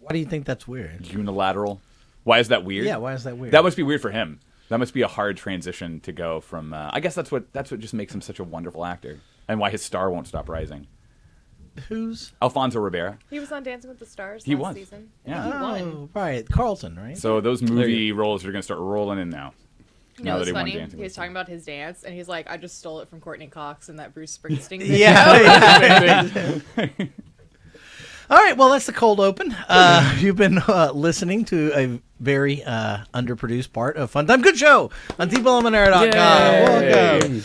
Why do you think that's weird? Unilateral. Why is that weird? Yeah, why is that weird? That must be weird for him. That must be a hard transition to go from. I guess that's what just makes him such a wonderful actor, and why his star won't stop rising. Who's Alfonso Ribera? He was on Dancing with the Stars He last was. season. Yeah. He won. right, Carlton, right? So those movie roles are going to start rolling in now. You know, Now that it's he won funny. Dancing He was with talking about his dance, and he's like, "I just stole it from Courtney Cox in that Bruce Springsteen." video." Yeah. All right, well, that's the cold open. You've been listening to a very underproduced part of Fun Time. Good show on TPLMNR.com. Welcome.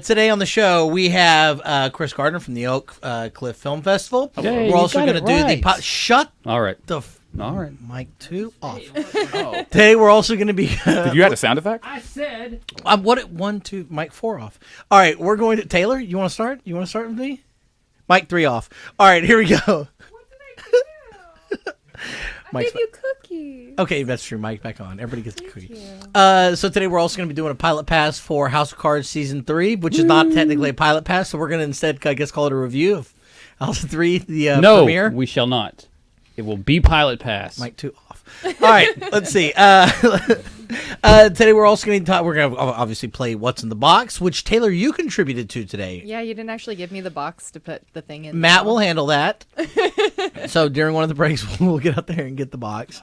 Today on the show, we have Chris Gardner from the Oak Cliff Film Festival. Yay, We're also you going got to it do the... right. Shut All right. the... All right. Mic 2 off. Today, we're also going to be... Did you add a sound effect? I said. what? 1, 2, mic 4 off. All right, we're going to... Taylor, you want to start? You want to start with me? Mic 3 off. All right, here we go. What did I do? I gave you cookies. Okay, that's true. Mike back on. Everybody gets a cookie. you. So today we're also going to be doing a pilot pass for House of Cards Season 3, which is not technically a pilot pass, so we're going to instead, I guess, call it a review of House of 3, the No, premiere. we shall not. It will be Pilot Pass. Mic 2 off. All right, let's see. Today we're also going to we're going to obviously play What's in the Box, which Taylor, you contributed to today. Yeah, you didn't actually give me the box to put the thing in. Matt will handle that. So during one of the breaks, we'll get out there and get the box.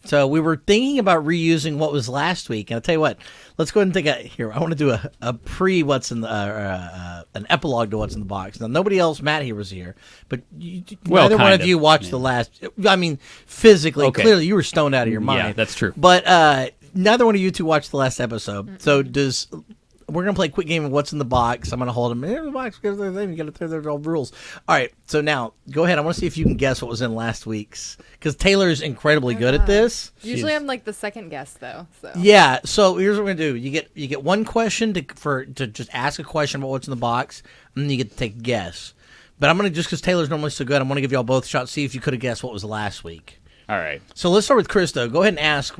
So we were thinking about reusing what was last week, and I'll tell you what. Let's go ahead and take a here. I want to do a pre what's in the an epilogue to what's in the box. Now nobody else, Matt here was here, but neither one of you watched the last. I mean, physically, clearly you were stoned out of your mind. Yeah, that's true. But neither one of you two watched the last episode. So we're going to play a quick game of What's in the Box. I'm going to hold them in the box because you got to throw their all rules. All right, so now go ahead. I want to see if you can guess what was in last week's because Taylor's incredibly good at this. Usually I'm like the second guest though. So Yeah, so here's what we're going to do. You get one question to just ask a question about what's in the box, and then you get to take a guess. But I'm going to, just because Taylor's normally so good, I'm going to give y'all both shots, see if you could have guessed what was last week. All right. So let's start with Chris, though. Go ahead and ask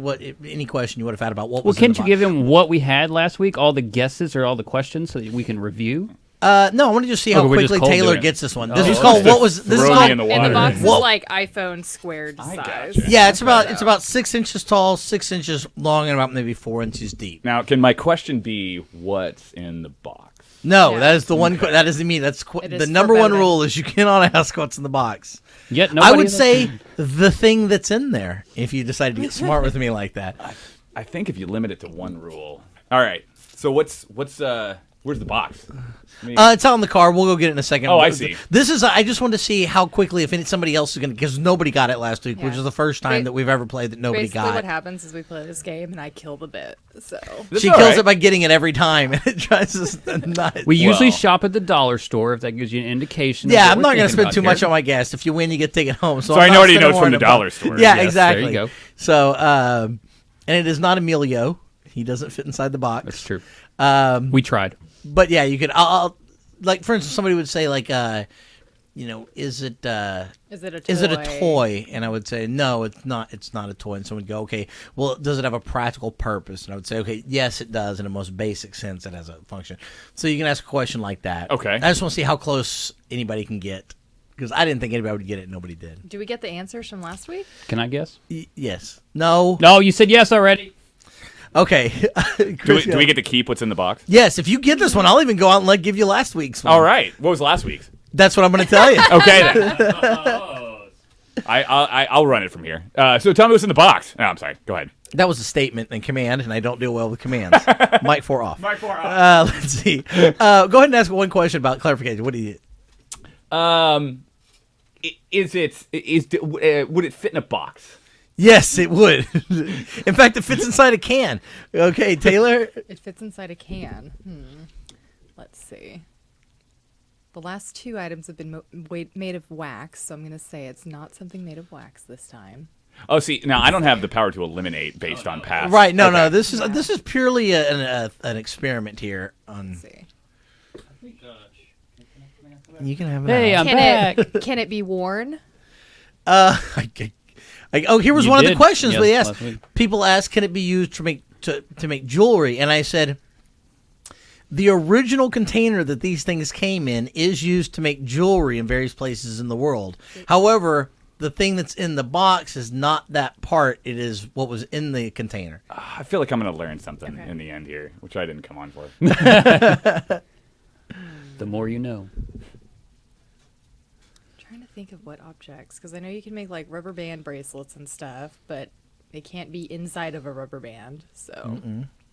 any question you would have had about what Well, was in the can't you box. give him what we had last week, all the guesses or all the questions, so that we can review? No, I want to just see how Okay, we're just quickly cold Taylor doing it. gets this one. Oh, This is okay. called what was this is Throw me called in the and water. the box is Whoa. like iPhone squared I size. gotcha. Yeah, it's about 6 inches tall, 6 inches long, and about maybe 4 inches deep. Now, can my question be what's in the box? No, Yeah. that is the one. That is me. That's It the is number one forbidden. rule is you cannot ask what's in the box. Yet I nobody would has- say the thing that's in there. If you decided to get smart with me like that. I think if you limit it to one rule. All right. So what's where's the box? I mean, It's out in the car. We'll go get it in a second. Oh, I see. This is. I just wanted to see how quickly if somebody else is going to, because nobody got it last week, which Yeah. is the first time that we've ever played that nobody Basically, got. what happens is we play this game and I kill the bit. So That's She all kills right. it by getting it every time, and it tries to not. We usually Well. shop at the dollar store if that gives you an indication. Yeah, of I'm what not we're going to thinking spend too about much here. on my guest. If you win, you get to take it home. So So I'm I not already spending know it's more from on the it. dollar store. Yeah, Yes, exactly. there you go. So, and it is not Emilio. He doesn't fit inside the box. That's true. We tried. But yeah, you could. I'll like, for instance, somebody would say like, is it a toy? And I would say no, it's not. It's not a toy. And someone would go, okay, well, does it have a practical purpose? And I would say, okay, yes, it does. In the most basic sense, it has a function. So you can ask a question like that. Okay. I just want to see how close anybody can get. Because I didn't think anybody would get it, and nobody did. do we get the answers from last week? Can I guess? Yes. No. No, you said yes already. Okay. Do we get to keep what's in the box? Yes. If you get this one, I'll even go out and give you last week's one. All right. What was last week's? That's what I'm going to tell you. Okay then. I'll run it from here. So tell me what's in the box. No, I'm sorry. Go ahead. That was a statement and command, and I don't deal well with commands. Mic 4 off. Mic 4 off. Let's see. Go ahead and ask one question about clarification. What do you? Would it fit in a box? Yes, it would. In fact, it fits inside a can. Okay, Taylor. It fits inside a can. Let's see. The last two items have been made of wax, so I'm going to say it's not something made of wax this time. Oh, see, now I don't have the power to eliminate based on past. Right. No. Okay. No. This is purely an experiment here. Let's see. You can have it. Hey, out. I'm back. Can it be worn? Here was You one of the did. questions Yes, we asked. last week. People asked, can it be used to make jewelry? And I said, the original container that these things came in is used to make jewelry in various places in the world. However, the thing that's in the box is not that part. It is what was in the container. I feel like I'm going to learn something Okay. in the end here, which I didn't come on for. The more you know. Trying to think of what objects, because I know you can make like rubber band bracelets and stuff, but they can't be inside of a rubber band. So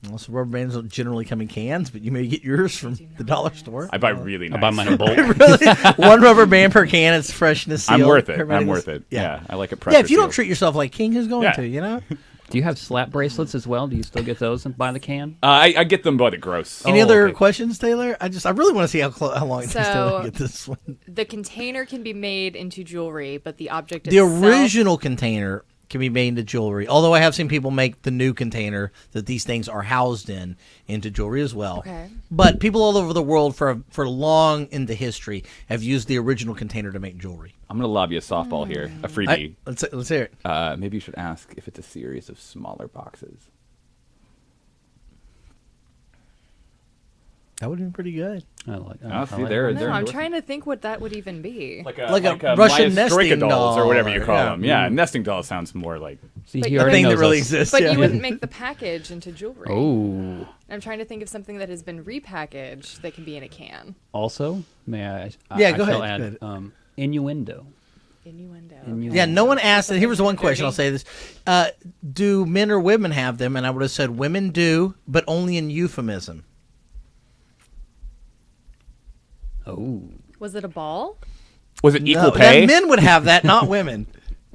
Most rubber bands don't generally come in cans, but you may get yours from do the not, dollar yes. store. I buy really nice. I buy mine in bulk. Really? One rubber band per can. It's freshness seal. I'm worth it. Everybody I'm goes- worth it. Yeah, I like it. Yeah, if you don't treat yourself like king, who's going Yeah. to? You know. Do you have slap bracelets as well? Do you still get those by the can? I get them by the gross. Any Oh, other okay. questions, Taylor? I really want to see how long it takes Taylor So- to get this one. the container can be made into jewelry, but the object The itself, original container can be made into jewelry. Although I have seen people make the new container that these things are housed in into jewelry as well. Okay. But people all over the world for long into history have used the original container to make jewelry. I'm going to lob you a softball here, a freebie. Let's hear it. Maybe you should ask if it's a series of smaller boxes. That would have been pretty good. I like. Oh, see, like there- that. No, they're I'm endorsing. trying to think what that would even be. Like a Russian nesting dolls or whatever you doll, call yeah. them. Yeah, nesting doll sounds more like. See, But he you- A already thing that knows really us. exists. But yeah. you wouldn't make the package into jewelry. Oh, I'm trying to think of something that has been repackaged that can be in a can. also, may I? Yeah, I go shall ahead, Add, go innuendo. Innuendo. Innuendo. Yeah, no one asked. And here was the one Something question. I'll say this: do men or women have them? And I would have said women do, but only in euphemism. Oh, Was it a ball? Was it equal No, pay? men would have that, not women.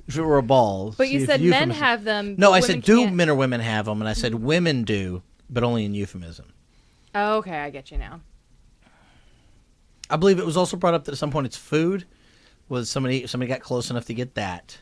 If it were a ball. But you See, if said men euphemism- have them. No, but I women said do can't. men or women have them, and I said women do, but only in euphemism. Oh, okay, I get you now. I believe it was also brought up that at some point it's food. Was somebody got close enough to get that?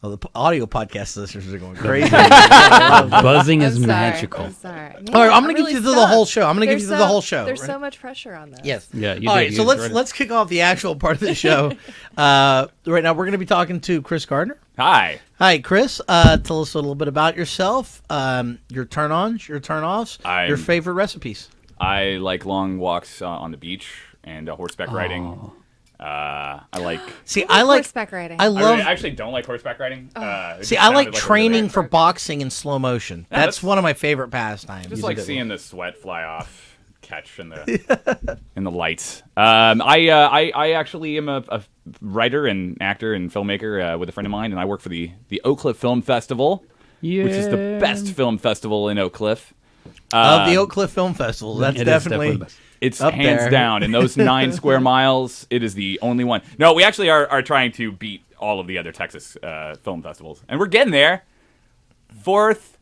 Oh, the audio podcast listeners are going crazy. buzzing I'm is sorry. magical. I'm sorry. All right, I'm gonna give you through the whole show. I'm gonna give There's you through the whole show, There's right? so much pressure on this. Yes. Yeah, you All did. right, You so just read it. let's kick off the actual part of the show. Right now, we're going to be talking to Chris Gardner. Hi. Hi, Chris. Tell us a little bit about yourself, your turn-ons, your turn-offs, your favorite recipes. I like long walks on the beach and horseback riding. I like. See, I like horseback riding. I I love. actually don't like horseback riding. it See, just I like sounded a training really- for boxing in slow motion. Yeah, that's that's- one of my favorite pastimes. Just like seeing the sweat fly off, catch in the in the lights. I actually am a writer and actor and filmmaker with a friend of mine, and I work for the Oak Cliff Film Festival, Yeah. which is the best film festival in Oak Cliff. of the Oak Cliff Film Festival. That's It is definitely. the best. It's Up hands there. down in those 9 square miles. It is the only one. No, we actually are trying to beat all of the other Texas film festivals, and we're getting there. 4th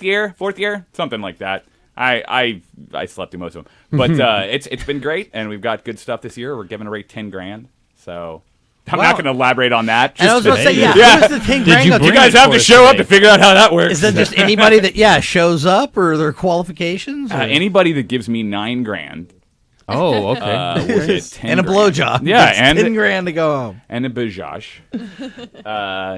year, something like that. I slept through most of them, but it's been great, and we've got good stuff this year. We're giving away $10,000, so I'm Wow. not going to elaborate on that. And I was Just- about to say, yeah. Yeah. Who does the 10 Did grand you go to? you bring guys it have for to us show up today? to figure out how that works. Is that just anybody that shows up, or their qualifications? Or? anybody that gives me $9,000 Oh, okay. will get 10 and a grand. blowjob. Yeah, It's and 10 grand to go home. and a bajaj.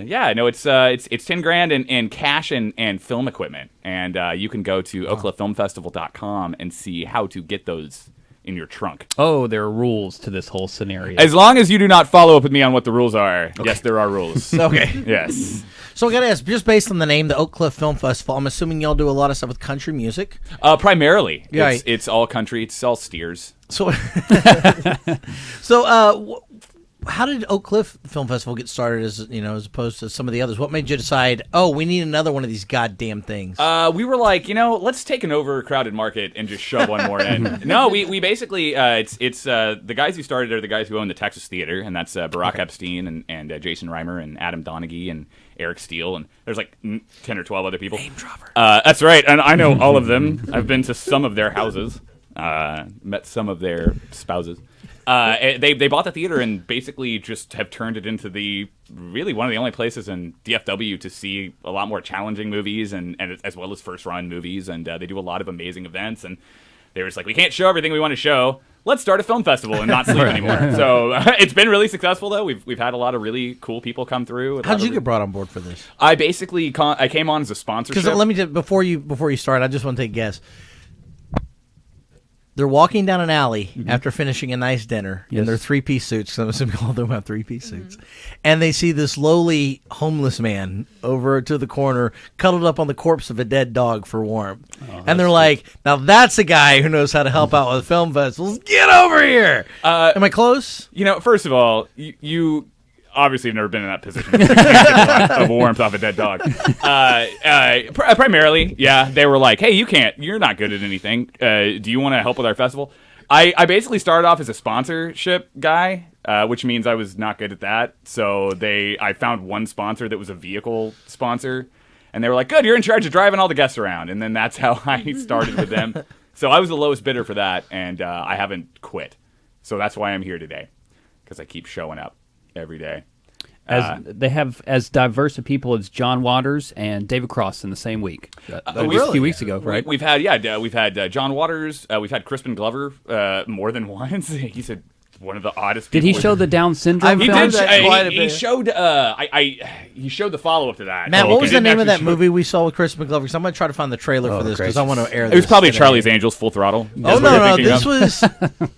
Yeah, no, it's $10,000 in cash and film equipment, and you can go to oakcliffilmfestival.com and see how to get those in your trunk. Oh, there are rules to this whole scenario. As long as you do not follow up with me on what the rules are. Yes, there are rules. Okay. Yes. So I got to ask, just based on the name, the Oak Cliff Film Festival, I'm assuming y'all do a lot of stuff with country music. Primarily, Yeah, it's all country. It's all steers. So, how did Oak Cliff Film Festival get started? As opposed to some of the others, what made you decide? Oh, we need another one of these goddamn things. We were like, let's take an overcrowded market and just shove one more in. No, we basically it's the guys who started are the guys who own the Texas Theater, and that's Barack Epstein and Jason Reimer and Adam Donaghy and Eric Steele, and there's like 10 or 12 other people. Name dropper. That's right, and I know all of them. I've been to some of their houses, met some of their spouses. They bought the theater and basically just have turned it into really one of the only places in DFW to see a lot more challenging movies and as well as first run movies, and they do a lot of amazing events, and they were just like, we can't show everything we want to show. Let's start a film festival and not sleep anymore. So it's been really successful though. We've had a lot of really cool people come through. How'd you get brought on board for this? I basically I came on as a sponsorship. Because let me before you start, I just want to take a guess. They're walking down an alley after finishing a nice dinner in Yes. their three-piece suits. Because I'm assuming all of them have three-piece suits. And they see this lowly homeless man over to the corner, cuddled up on the corpse of a dead dog for warmth. And they're like, now that's a guy who knows how to help out with film festivals. Get over here! Am I close? You know, first of all, you obviously have never been in that position of warmth off a dead dog. Primarily, yeah, they were like, hey, you're not good at anything. Do you want to help with our festival? I basically started off as a sponsorship guy, which means I was not good at that. So I found one sponsor that was a vehicle sponsor, and they were like, good, you're in charge of driving all the guests around. And then that's how I started with them. So I was the lowest bidder for that, and I haven't quit. So that's why I'm here today, because I keep showing up every day. They have as diverse a people as John Waters and David Cross in the same week. really? A few weeks ago, right? We've had John Waters. We've had Crispin Glover more than once. He's one of the oddest. Did people he show the Down syndrome He film? did that quite a He bit. showed. He showed the follow up to that. Matt, Oh, what okay. was the Didn't name of that actually show- movie we saw with Chris McGlover? Because I'm going to try to find the trailer for this because I want to air this. It was probably today. Charlie's Angels Full Throttle. Oh, That's what you're no. thinking This of. was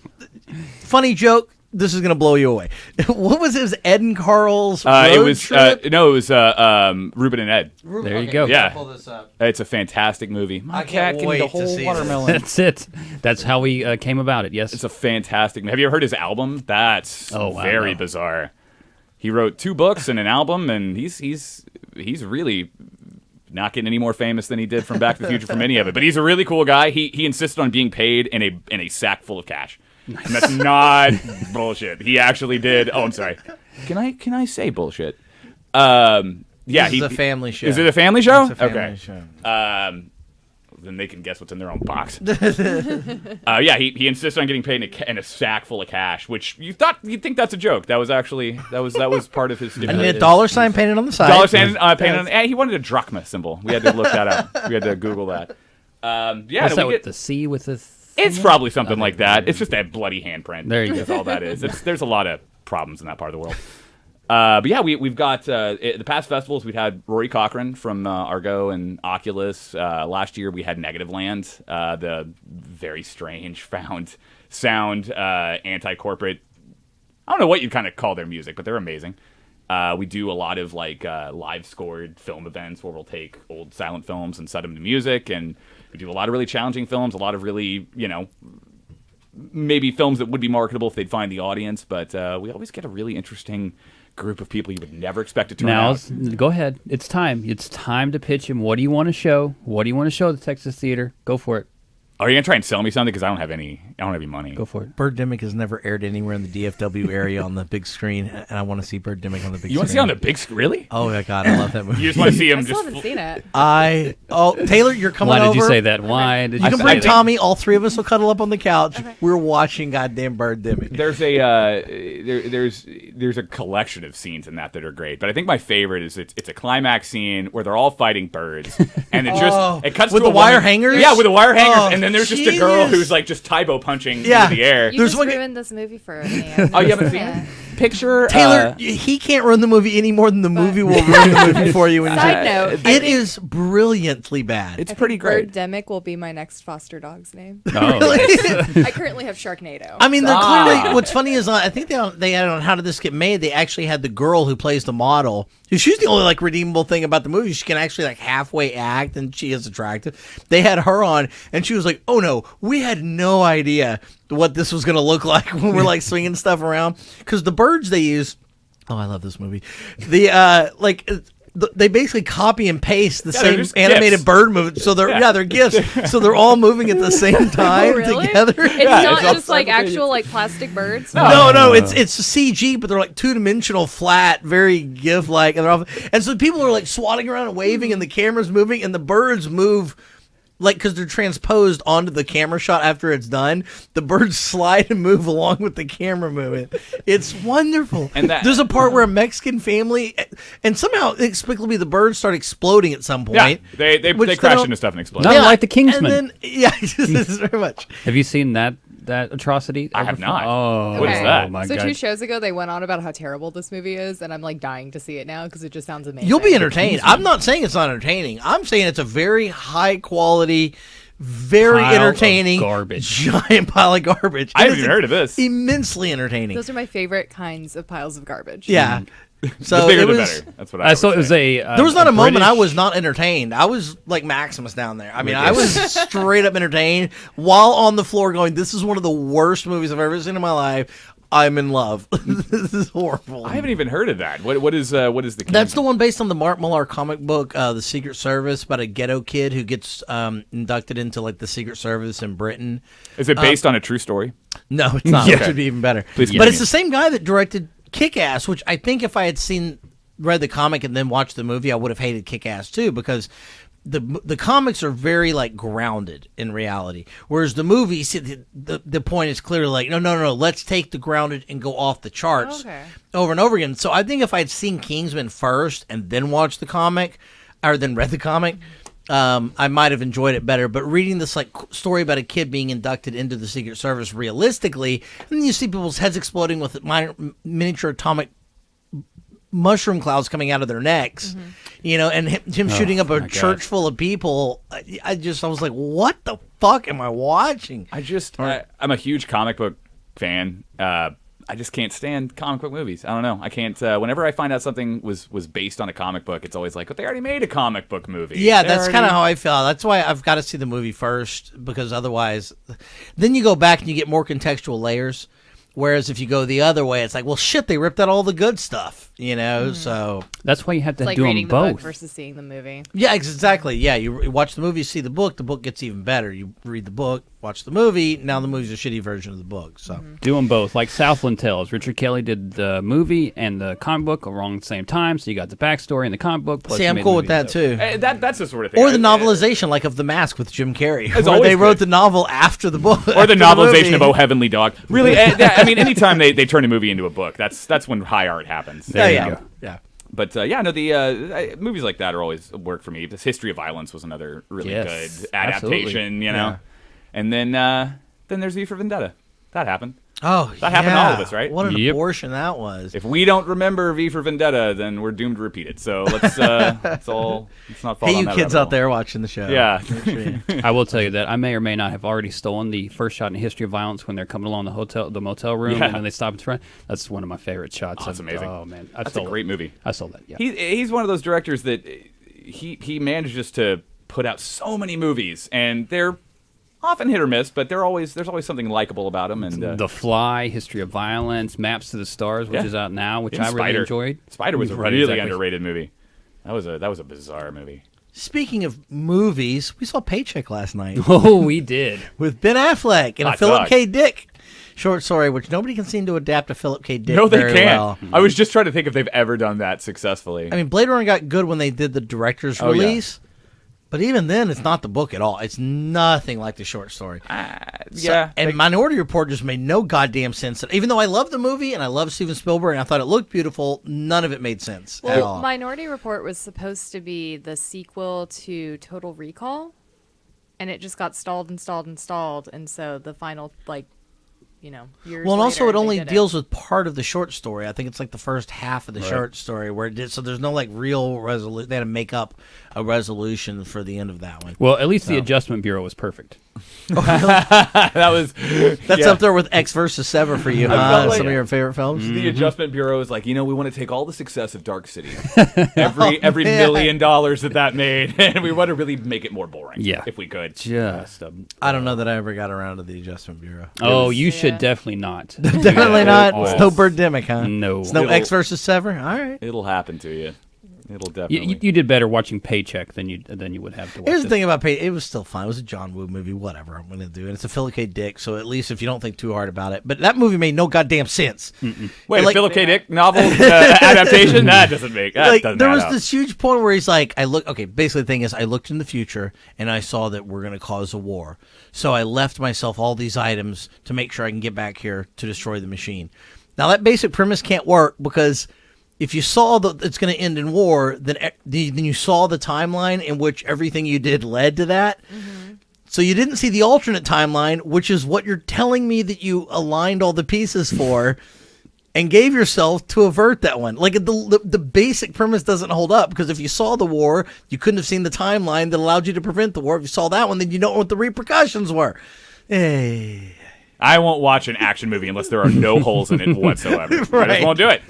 funny joke. This is going to blow you away. What was it? It was Ed and Carl's road It was trip? no, it was Ruben and Ed. There you go. Yeah. Pull this up. It's a fantastic movie. I can't wait to see this. That's it. That's how we came about it. Yes. It's a fantastic. Have you ever heard his album? That's Oh, wow, very no. bizarre. He wrote 2 books and an album, and he's really not getting any more famous than he did from Back to the Future from any of it. But he's a really cool guy. He insisted on being paid in a sack full of cash. And that's not bullshit. He actually did. Oh, I'm sorry. Can I say bullshit? Yeah, This is a family show. Is it a family show? It's a family Okay. show. Then they can guess what's in their own box. Yeah, he insisted on getting paid in a sack full of cash, which you'd think that's a joke. That was actually that was part of his. And a dollar sign painted on the side. Dollar sign painted on. He wanted a drachma symbol. We had to look that up. We had to Google that. Yeah, What's no, that we with get- the C with the? it's probably something like that. It's just that bloody handprint. There you go. That's all that is. There's a lot of problems in that part of the world. But yeah, we've got the past festivals. We've had Rory Cochrane from Argo and Oculus. Last year we had Negative Land, the very strange found sound anti-corporate. I don't know what you'd kind of call their music, but they're amazing. We do a lot of like live scored film events where we'll take old silent films and set them to music, and we do a lot of really challenging films, a lot of really, maybe films that would be marketable if they'd find the audience, but we always get a really interesting group of people you would never expect to turn Now, out. go ahead. It's time. It's time to pitch him. What do you want to show? What do you want to show at the Texas Theater? Go for it. Are you gonna try and sell me something? Because I don't have any money. Go for it. Birdemic has never aired anywhere in the DFW area on the big screen, and I want to see Birdemic on the big screen. You want to see on the big screen? Really? Oh my god, I love that movie. You just want to see I him still just. haven't seen it. Taylor, you're coming Why over. did you say that? Why did You you can say bring that? Tommy. All 3 of us will cuddle up on the couch. We're watching goddamn Birdemic. There's a there's a collection of scenes in that are great, but I think my favorite is it's a climax scene where they're all fighting birds, and it cuts With to the a wire woman- hangers? Yeah, with the wire hangers, Oh, and then there's just a girl genius. who's like just Tybo punching Yeah. into the air. You There's just one- ruined this movie for me. Oh, you haven't seen it? Picture Taylor, he can't run the movie any more than the movie will ruin the movie for you. When you Side see note, it. It is brilliantly bad. It's pretty great. Birdemic will be my next foster dog's name. Oh, I currently have Sharknado. I mean, they're clearly. What's funny is I think they had on How Did This Get Made. They actually had the girl who plays the model. She's the only like redeemable thing about the movie. She can actually like halfway act, and she is attractive. They had her on, and she was like, "Oh no, we had no idea what this was going to look like when we're like swinging stuff around because the birds they use." Oh, I love this movie. They basically copy and paste the they're same just animated gifs. bird movement. So they're gifts. So they're all moving at the same time Oh, really? together. It's Yeah, not it's all just like simultaneous. actual like plastic birds. No, it's CG, but they're like 2-dimensional, flat, very GIF-like, and so people are like swatting around and waving, and the camera's moving, and the birds move. Like, because they're transposed onto the camera shot after it's done, the birds slide and move along with the camera movement. It's wonderful. And there's a part where a Mexican family, and somehow inexplicably the birds start exploding at some point. Yeah, they which crash don't- into stuff and explode. Not like the Kingsman. And then, yeah, very much. Have you seen that atrocity? I have not. Oh, What is that? Oh my So God. 2 shows ago, they went on about how terrible this movie is, and I'm like dying to see it now because it just sounds amazing. You'll be entertained. I'm not saying it's not entertaining. I'm saying it's a very high quality, very Pile of entertaining, garbage. giant pile of garbage. I It haven't is even heard of this. Immensely entertaining. Those are my favorite kinds of piles of garbage. Yeah. The So bigger it the was. better. That's what I So it would was say. a. There was not a moment I British- was not entertained. I was like Maximus down there. I mean, I was straight up entertained while on the floor going, this is one of the worst movies I've ever seen in my life. I'm in love. This is horrible. I haven't even heard of that. What is the? That's the one based on the Mark Millar comic book, The Secret Service, about a ghetto kid who gets inducted into like the Secret Service in Britain. Is it based on a true story? No, it's not. Yeah. Which would be even better. Please But continue. it's the same guy that directed Kick-Ass, which I think if I had read the comic and then watched the movie, I would have hated Kick-Ass too, because the comics are very like grounded in reality, whereas the movie, see, the point is clearly like no, let's take the grounded and go off the charts over and over again. So I think if I'd seen Kingsman first and then watched the comic, or then read the comic, I might have enjoyed it better. But reading this like story about a kid being inducted into the Secret Service realistically, and then you see people's heads exploding with miniature atomic mushroom clouds coming out of their necks, and him shooting up a my church God. full of people. I was like, what the fuck am I watching? I'm a huge comic book fan. I just can't stand comic book movies. I don't know. I can't. Whenever I find out something was based on a comic book, it's always like, but they already made a comic book movie. Yeah, They that's already- kind of how I feel. That's why I've got to see the movie first, because otherwise, then you go back and you get more contextual layers. Whereas if you go the other way, it's like, well, shit, they ripped out all the good stuff, So That's why you have to It's like do them reading the book both. versus seeing the movie. yeah, exactly. Yeah, you watch the movie, you see the book gets even better. You read the book, watch the movie. Now the movie's a shitty version of the book. So Do them both, like Southland Tales. Richard Kelly did the movie and the comic book around the same time, so you got the backstory in the comic book. Plus see, you I'm made cool the with that movie. too. That's the sort of thing. Or the novelization, like of The Mask with Jim Carrey, where always they wrote good. the novel after the book, Or after the novelization movie. of Oh Heavenly Dog. Really, I mean, anytime they turn a movie into a book, that's when high art happens. There yeah, you yeah, go. yeah. But movies like that are always work for me. This History of Violence was another really Yes, good adaptation, absolutely. know. And then there's V for Vendetta. That happened. Oh, That happened to all of us, right? What an Yep. abortion that was. If we don't remember V for Vendetta, then we're doomed to repeat it. So let's let's not fall Hey, down you that kids rabbit out hole. there watching the show. Yeah. Make sure you- I will tell you that I may or may not have already stolen the first shot in History of Violence when they're coming along the motel room, Yeah. and then they stop in front. That's one of my favorite shots. Oh, that's amazing. Oh man, That's a great movie. I stole that. Yeah. He's one of those directors that he manages to put out so many movies, and they're often hit or miss, but there's always something likable about them. And The Fly, History of Violence, Maps to the Stars, which Yeah. is out now, which even I really Spider. enjoyed. Spider was a Right, really exactly. underrated movie. That was a bizarre movie. Speaking of movies, we saw Paycheck last night Oh, we did. with Ben Affleck and a Hot Philip dog. K. Dick short story, which nobody can seem to adapt to Philip K. Dick No, they very can't. well. I was just trying to think if they've ever done that successfully. I mean, Blade Runner got good when they did the director's Oh, yeah. release, but even then, it's not the book at all. It's nothing like the short story. yeah, And Minority Report just made no goddamn sense. Even though I love the movie and I love Steven Spielberg and I thought it looked beautiful, none of it made sense at Well, all. Minority Report was supposed to be the sequel to Total Recall, and it just got stalled, and so the final, years Well, and also later, it they only did deals with part of the short story. I think it's like the first half of the short story where it did. So there's no like real resolution. They had to make up a resolution for the end of that one. Well, at least the Adjustment Bureau was perfect. that was That's yeah. up there with X versus Sever for you, felt huh? like- Some of your favorite films. The Adjustment Bureau is like, we want to take all the success of Dark City, every $1 million that made, and we want to really make it more boring. Yeah. if we could. Just I don't know that I ever got around to the Adjustment Bureau. Oh, you should Yeah. definitely not. Definitely it not. was. It's no Birdemic, huh? No. It's no It'll- X versus Sever. All right. It'll happen to you. It'll You, definitely. you did better watching Paycheck than you would have to watch. Here's the this. thing about It was still fun. It was a John Woo movie. Whatever I'm going to do. And it's a Philip K. Dick, so at least if you don't think too hard about it. But that movie made no goddamn sense. Wait, like- a Philip K. Dick novel adaptation? That doesn't make. That Like, doesn't there add was up. this huge point where he's like, basically the thing is I looked in the future and I saw that we're going to cause a war. So I left myself all these items to make sure I can get back here to destroy the machine. Now that basic premise can't work because if you saw that it's going to end in war, then you saw the timeline in which everything you did led to that. So you didn't see the alternate timeline, which is what you're telling me that you aligned all the pieces for. and gave yourself to avert that one. Like the basic premise doesn't hold up because if you saw the war, you couldn't have seen the timeline that allowed you to prevent the war. If you saw that one, then you don't know what the repercussions were. Hey. I won't watch an action movie unless there are no holes in it whatsoever. I just won't do it.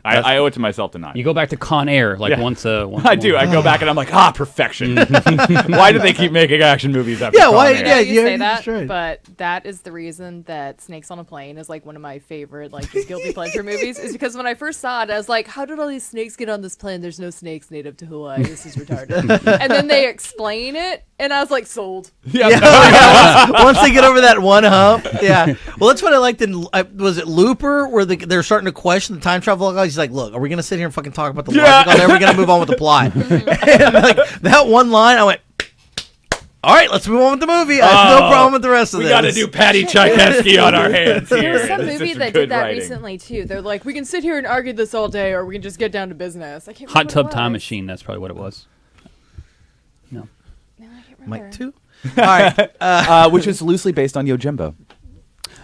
I owe it to myself to not. You go back to Con Air once I do. I go back and I'm like, perfection. Why do they keep making action movies after Con Air? Yeah, you say that's that, right. but that is the reason that Snakes on a Plane is like one of my favorite like just guilty pleasure movies. Is because when I first saw it, I was like, how did all these snakes get on this plane? There's no snakes native to Hawaii. This is retarded. And then they explain it, and I was like, sold. Once they get over that one hump, yeah. Well, that's what I liked in was it Looper, where they're starting to question the time travel guy. He's like, "Look, are we gonna sit here and fucking talk about the logic? Or are we gonna move on with the plot?" And like that one line, I went, "All right, let's move on with the movie. I have no problem with the rest of this." We got to do Patty Tchaikovsky on our hands here. There was some This is movie that good did that writing. recently too. They're like, we can sit here and argue this all day, or we can just get down to business. I can't Hot remember Tub what it Time was. Machine. That's probably what it was. No. No, I can't remember. Mike 2. All right. Which is loosely based on Yojimbo.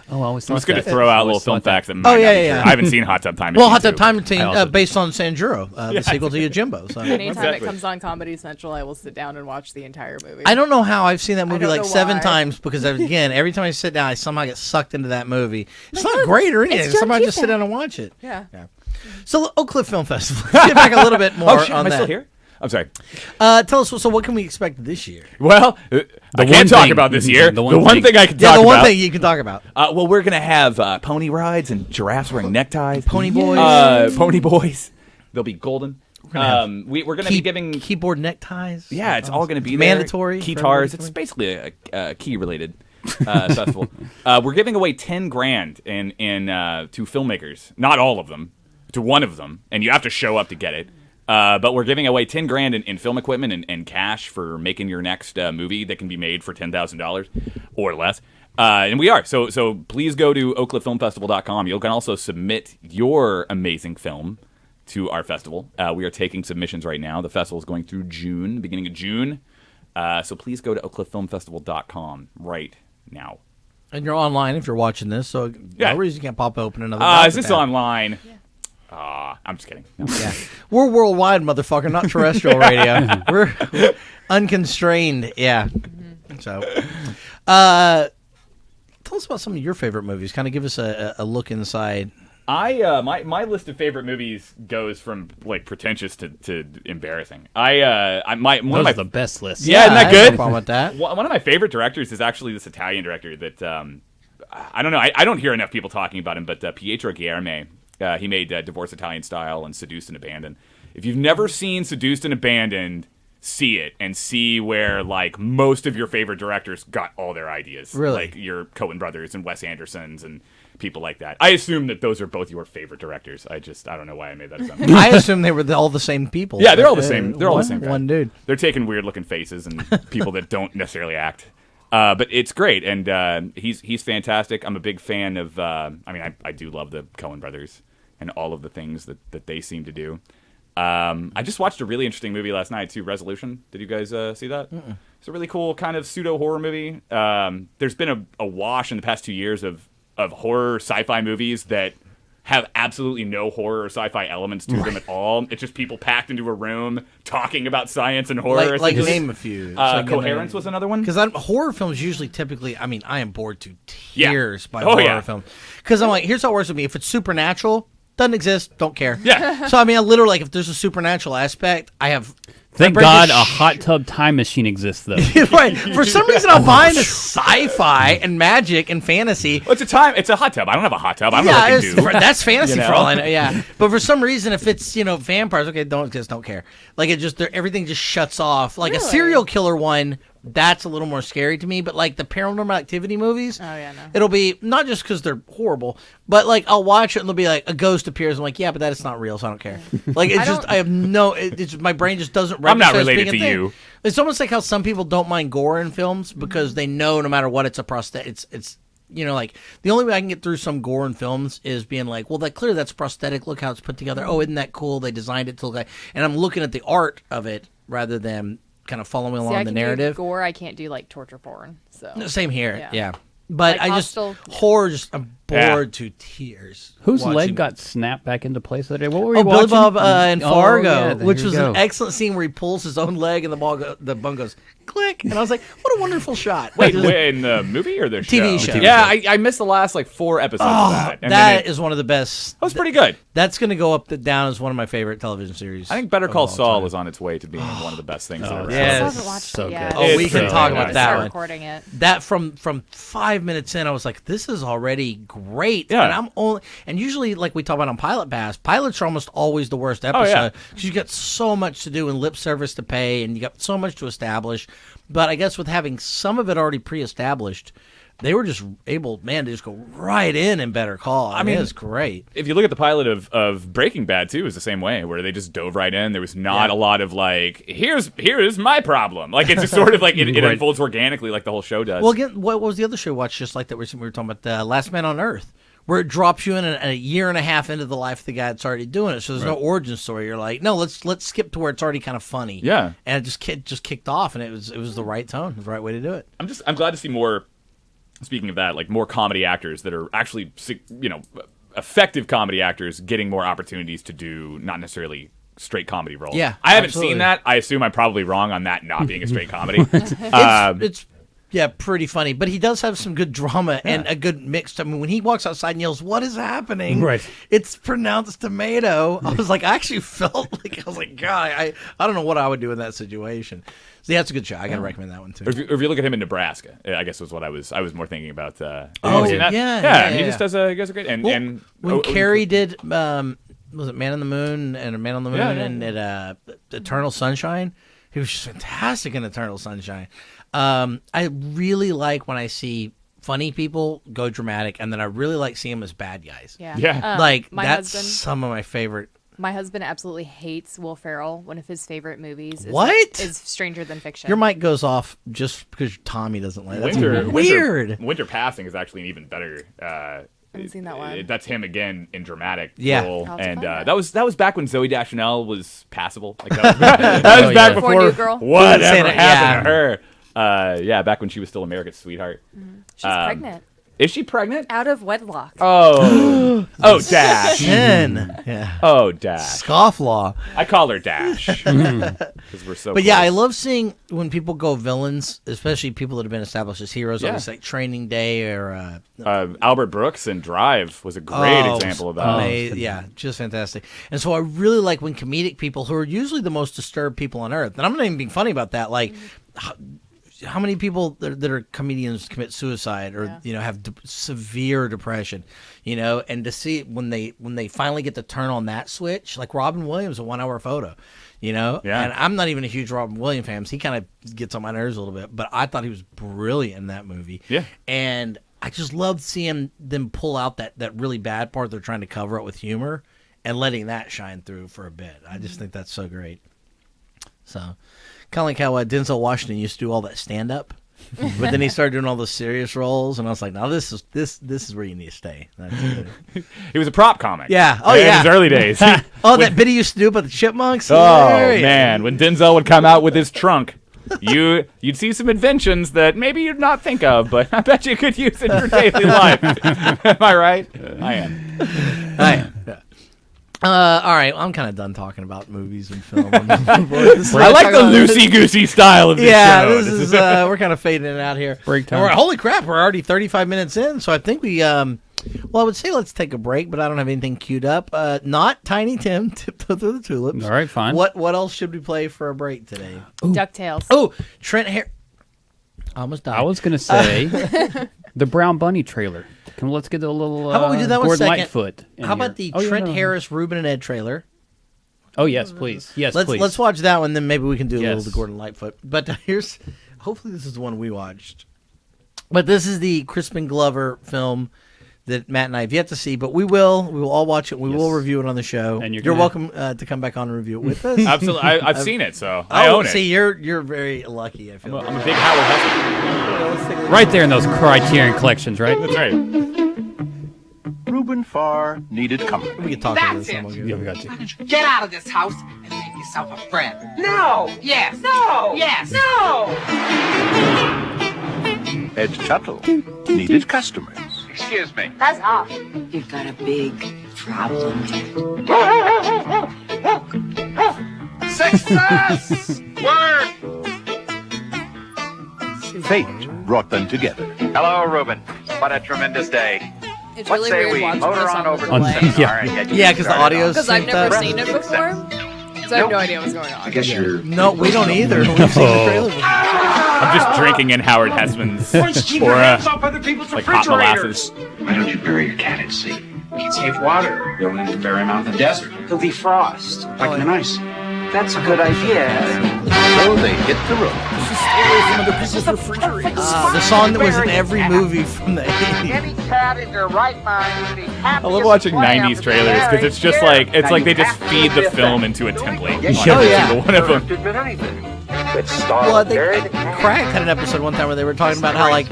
Oh, I always I'm thought just going to that. throw out Always little film thought that. facts that might not be yeah. true. I haven't seen Hot Tub Time Machine. Well, Hot Tub 2. Time Machine, I also- based on Sanjuro, the sequel to Yojimbo. So. Anytime Exactly. it comes on Comedy Central, I will sit down and watch the entire movie. I don't know how I've seen that movie don't like know 7 why. times because again, every time I sit down, I somehow get sucked into that movie. It's not great or anything. John Somehow I just sit Cusack. down and watch it. Yeah. So Oak Cliff Film Festival. Let's get back a little bit more Oh, shit, on am I that. still here? I'm sorry. Tell us. So what can we expect this year? Well, I one can't talk thing- about this year. the The one one thing- thing I can Yeah, talk the one about. thing you can talk about. Well, we're going to have pony rides and giraffes wearing neckties. Pony boys. Pony boys. They'll be golden. We're going to be giving... keyboard neckties. Yeah, it's all going to be there. mandatory. for Keytars. everybody. It's basically a key-related festival. We're giving away $10,000 to filmmakers. Not all of them. To one of them. And you have to show up to get it. But we're giving away $10,000 in film equipment and cash for making your next movie that can be made for $10,000 or less. And we are. So please go to oakcliffilmfestival.com. You can also submit your amazing film to our festival. We are taking submissions right now. The festival is going through June, beginning of June. So please go to oakcliffilmfestival.com right now. And you're online if you're watching this, so Yeah. no reason you can't pop open another. Is this document. online? I'm just kidding. No. Yeah, we're worldwide, motherfucker, not terrestrial radio. We're unconstrained. Yeah. So, tell us about some of your favorite movies. Kind of give us a look inside. My list of favorite movies goes from like pretentious to embarrassing. One Those of my are the best lists. Yeah, isn't that I have no good? problem with that. One of my favorite directors is actually this Italian director that I don't know. I don't hear enough people talking about him, but Pietro Guillerme. He made Divorce Italian Style and Seduced and Abandoned. If you've never seen Seduced and Abandoned, see it and see where like most of your favorite directors got all their ideas. Really? Like your Coen brothers and Wes Andersons and people like that. I assume that those are both your favorite directors. I don't know why I made that assumption. I assume they were all the same people. Yeah, they're all the same. They're all the same guy. One dude. They're taking weird looking faces and people that don't necessarily act. But it's great, and he's fantastic. I'm a big fan of. I do love the Coen brothers and all of the things that they seem to do. I just watched a really interesting movie last night too, Resolution. Did you guys see that? Mm-mm. It's a really cool kind of pseudo horror movie. There's been a wash in the past 2 years of horror sci-fi movies that have absolutely no horror or sci-fi elements to them at all. It's just people packed into a room talking about science and horror. Like It's name a few. So I can- Coherence was another one. Because horror films usually typically, I am bored to Yeah. tears by Oh, horror yeah. films. Because I'm like, here's how it works with me. If it's supernatural, doesn't exist, don't care. Yeah. So, I literally, like, if there's a supernatural aspect, I have... Thank my brain God just a hot tub time machine exists, though. right. For some reason, I'm buying the sci-fi and magic and fantasy. Well, it's a hot tub. I don't have a hot tub. I don't know what I can do. That's fantasy You know? for all I know. Yeah, but for some reason, if it's vampires, okay, don't care. Like everything just shuts off. Like a Really? serial killer one, that's a little more scary to me. But like the Paranormal Activity movies, Oh, yeah, no. it'll be not just because they're horrible, but like I'll watch it and there'll be like a ghost appears. I'm like, yeah, but that is not real, so I don't care. Like I have no. It's my brain just doesn't. I'm not register as related being a to thing. you. It's almost like how some people don't mind gore in films because they know no matter what, it's a prosthetic. It's like the only way I can get through some gore in films is being like, well, clearly that's prosthetic. Look how it's put together. Oh, isn't that cool? They designed it to look like, and I'm looking at the art of it rather than kind of following along I the can narrative. Do gore, I can't do like torture porn. So Same here, Yeah. yeah. But Like I just Hostel? horror. Just I'm bored to tears. Whose watching- leg got snapped back into place the other day? What were we Oh, Billy watching? Bob in Fargo, yeah, there which you was go. an excellent scene where he pulls his own leg and the bone goes click, and I was like, "What a wonderful shot!" Wait, in the movie or the TV show? show. Yeah, I missed the last like 4 episodes of that. And then that it is one of the best. was pretty good. That's going to go up down as one of my favorite television series. I think Better of Call all Saul time. is on its way to being one of the best things that ever yeah. I happened. still haven't watched so it yet. good. Oh, we It's can so talk good. about Start that one. recording it. That from 5 minutes in, I was like, "This is already great." Yeah. And usually, like we talk about on Pilot Pass, pilots are almost always the worst episode yeah. because you got so much to do and lip service to pay, and you got so much to establish. But I guess with having some of it already pre-established, they were just able, man, to just go right in Better Call. I mean, it was great. If you look at the pilot of Breaking Bad too, it was the same way, where they just dove right in. There was not a lot of like, here's my problem. Like it's just sort of like it Right. unfolds organically, like the whole show does. Well, again, what was the other show we watched just like that recently? We were talking about Last Man on Earth, where it drops you in a year and a half into the life of the guy that's already doing it. So there's no origin story. You're like, no, let's skip to where it's already kind of funny. Yeah. And it just kicked off, and it was the right tone, it was the right way to do it. I'm glad to see more. Speaking of that, like more comedy actors that are actually, effective comedy actors getting more opportunities to do not necessarily straight comedy roles. Yeah, I haven't absolutely. seen that. I assume I'm probably wrong on that not being a straight comedy. It's yeah, pretty funny, but he does have some good drama and a good mix. I mean, when he walks outside and yells, "What is happening?" Right. It's pronounced tomato. I was like, I actually felt like I was like, God, I don't know what I would do in that situation. So yeah, it's a good show. I gotta recommend that one too. Or if you look at him in Nebraska, I guess was what I was more thinking about. Have Oh, you seen that? yeah, He yeah. just does a great. And When Carrie did, was it Man on the Moon and Man on the Moon Yeah. and at Eternal Sunshine? He was just fantastic in Eternal Sunshine. I really like when I see funny people go dramatic, and then I really like seeing them as bad guys. Yeah. Like my that's husband. some of my favorite. My husband absolutely hates Will Ferrell. One of his favorite movies What? is Stranger Than Fiction. Your mic goes off just because Tommy doesn't like it. That's Winter, weird. Winter Passing is actually an even better. haven't seen that one. That's him again in dramatic Yeah. role, I'll have to and find that was back when Zoe Deschanel was passable. Like that was back Before before New Girl? whatever Saying it, happened to her. Yeah, back when she was still America's sweetheart. She's pregnant. Is she pregnant? Out of wedlock. Oh, Dash. 10. Yeah. Oh, Dash. Scofflaw. I call her Dash because we're so. But yeah, I close. love seeing when people go villains, especially people that have been established as heroes. Yeah. Always like Training Day or Albert Brooks in Drive was a great example of that. Yeah, just fantastic. And so I really like when comedic people, who are usually the most disturbed people on earth, and I'm not even being funny about that, like how many people that are comedians commit suicide or have severe depression, and to see when they finally get to turn on that switch, like Robin Williams, a 1 hour photo, Yeah. and I'm not even a huge Robin Williams fan. He kind of gets on my nerves a little bit, but I thought he was brilliant in that movie. Yeah. And I just loved seeing them pull out that really bad part they're trying to cover up with humor and letting that shine through for a bit. I just think that's so great. So, kind of like how Denzel Washington used to do all that stand up, but then he started doing all those serious roles, and I was like, "Now this is where you need to stay." That's good. He was a prop comic. Yeah. Oh, in yeah. his early days. Oh, that bit he used to do about the chipmunks. Oh Hilarious. man, when Denzel would come out with his trunk, you'd see some inventions that maybe you'd not think of, but I bet you could use in your daily life. Am I right? I am. Yeah. All right, I'm kind of done talking about movies and film. I like the loosey goosey style of this Yeah, show. this is we're kind of fading it out here. Break time. And holy crap, we're already 35 minutes in, so I think we well, I would say let's take a break, but I don't have anything queued up. Not Tiny Tim, Tiptoe Through the Tulips. All right, fine. What else should we play for a break today? DuckTales. Oh, Trent Har I almost died. I was gonna say the Brown Bunny trailer. Let's get a little. How about we do that one Gordon second? Lightfoot in How about here. the Oh, yeah, Trent no. Harris, Ruben and Ed trailer? Oh yes, please. Yes, please. Let's watch that one, then maybe we can do a little Yes. of the Gordon Lightfoot. But hopefully this is the one we watched. But this is the Crispin Glover film that Matt and I have yet to see, but we will all watch it. We will review it on the show. And you're you're welcome to come back on and review it with us. Absolutely, I've seen it, so I own it. See, you're very lucky. I feel. I'm a big Howard Hustle. Right there in those Criterion collections, right? That's right. Reuben Farr needed company. We can talk about That's this. it. Someone Yeah, we got to. Get out of this house and make yourself a friend. No. Yes. No. Yes. No. Ed Tuttle needed customers. Excuse me. That's off. You've got a big problem. Success! Word! Fate brought them together. Hello, Reuben. What a tremendous day. It's What really say weird we watching motor this on on over the to the delay. seminar and get you Yeah, because the started audio's on- Because I've synced never up. seen it before, so I have no idea what's going on. Guess you're... No, we don't either. We've seen the trailer before. I'm just drinking in Howard Hessman's Aura, like hot molasses. Why don't you bury your cat at sea? We can save water. You'll need to bury him out in the desert. He'll defrost. Like in ice. That's a good idea. So they hit the road. The song that was in every movie from the 80s. Any cat in their right mind would be happy. I love watching 90s trailers because it's just like they just feed the film into a template on Oh, every yeah. single one of them. admit anything. Well, I think Crack had an episode one time where they were talking about how, like,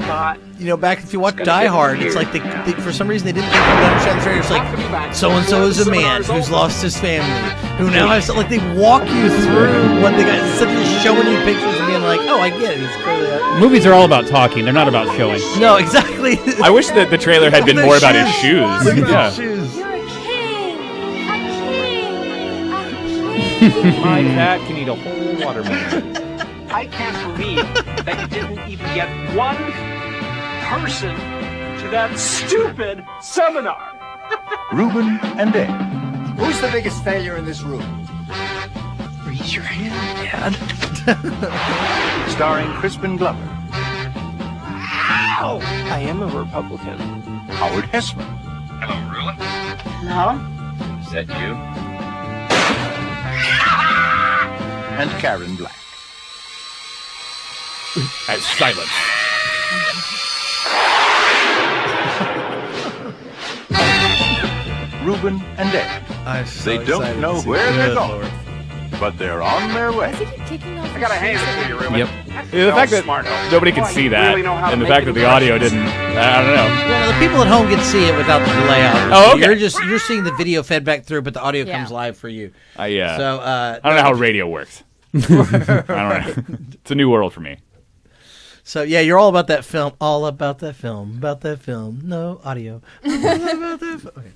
back if you watch Die Hard, it's like they for some reason they didn't think they would understand the trailer. It's like so-and-so is a man who's lost his family, who now has, like, they walk you through what they got, instead of just showing you pictures and being like, oh, I get it. He's clearly Movies are all about talking. They're not about showing. No, exactly. I wish that the trailer had been Look at more their about his shoes. Look at Yeah. the shoes. You're a king! A king! My cat can eat a whole watermelon. I can't believe that you didn't even get one person to that stupid seminar. Reuben and Ed. Who's the biggest failure in this room? Raise your hand, Dad. Starring Crispin Glover. I am a Republican. Howard Hessman. Hello, Reuben. No? Is that you? And Karen Black. As silence. Reuben and Ed. I'm so They don't excited know to see where it. they're Good going. Lord. But they're on their way. Does he keep kicking off I gotta hand it to you, Reuben. Yep. Yeah, the fact that smart aleck. nobody could Boy, see you that, really know how to and the make fact that the audio impressions. didn't, I don't know. Well, the people at home can see it without the delay out. Oh, So okay. You're seeing the video fed back through, but the audio Yeah. comes live for you. So I don't know how radio works. I don't know. It's a new world for me. So yeah, you're all about that film. All about that film. About that film. No audio. All about that film. Okay.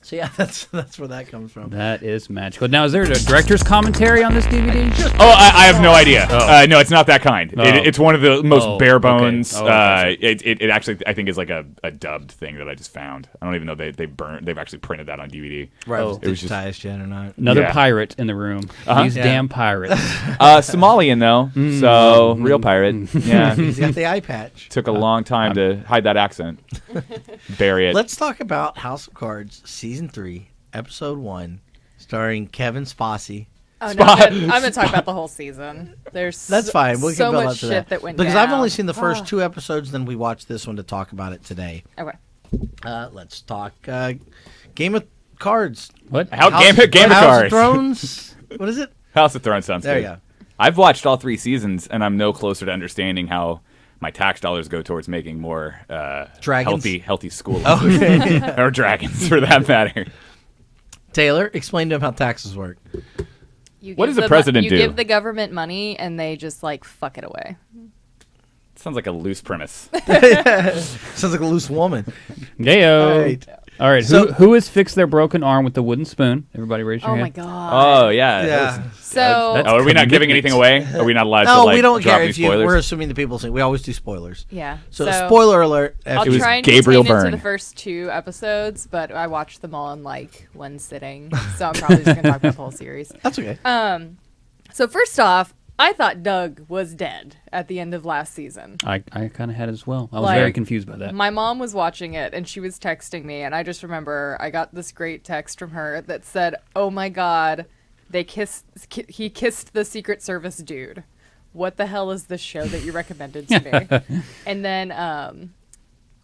So yeah, that's where that comes from. That is magical. Now, is there a director's commentary on this DVD? Oh, I have no idea. Oh. No, it's not that kind. Oh. It's one of the most Oh, bare okay. bones. Oh, okay. It actually, I think, is like a dubbed thing that I just found. I don't even know they've actually printed that on DVD. Right. Oh. It was digitized yet or not? Another Yeah. pirate in the room. Uh-huh. These Yeah. damn pirates. Somalian though, so real pirate. Yeah, He's got the eye patch. took a long time to hide that accent. Bury it. Let's talk about House of Cards Season 3, Episode 1, starring Kevin Spacey. Oh, no, I'm gonna talk about the whole season. There's That's fine. We so can build much up to shit that. went because down. I've only seen the first Ah. 2 episodes. Then we watched this one to talk about it today. Okay. Let's talk Game of Cards. What? Game of House Cards. of Thrones. What is it? House of Thrones sounds There good. you go. I've watched all 3 seasons, and I'm no closer to understanding how my tax dollars go towards making more Dragons? healthy school Okay. or dragons for that matter. Taylor, explain to him how taxes work. You What give does the president you do? give the government money and they just like fuck it away. Sounds like a loose premise. Sounds like a loose woman. Yayo. All right. All right. So- Who has fixed their broken arm with the wooden spoon? Everybody raise your Oh my hand. god. Oh yeah. Yeah. So That's- Oh, are we not giving commitment. anything away? Are we not allowed to No, like we don't drop care any if you. spoilers? We're assuming the people see. We always do spoilers. yeah. So, spoiler alert. I'll It was try and Gabriel contain it Byrne. to the first 2 episodes, but I watched them all in like one sitting. So I'm probably just gonna talk about the whole series. That's okay. So first off, I thought Doug was dead at the end of last season. I kind of had it as well. I was Like, very confused by that. My mom was watching it and she was texting me, and I just remember I got this great text from her that said, "Oh my god, he kissed the Secret Service dude. What the hell is this show that you recommended to me?" And then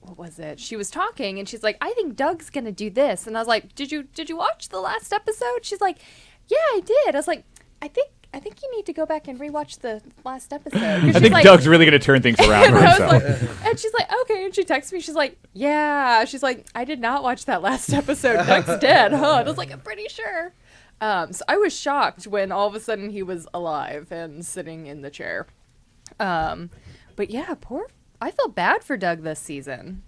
what was it? She was talking and she's like, "I think Doug's gonna do this," and I was like, "Did you watch the last episode?" She's like, "Yeah, I did." I was like, I think you need to go back and rewatch the last episode. I think Doug's really going to turn things around And for I was himself. like, and she's like, okay. And she texts me. She's like, yeah. She's like, I did not watch that last episode. Doug's dead, huh? And I was like, I'm pretty sure. So I was shocked when all of a sudden he was alive and sitting in the chair. But yeah, poor I feel bad for Doug this season.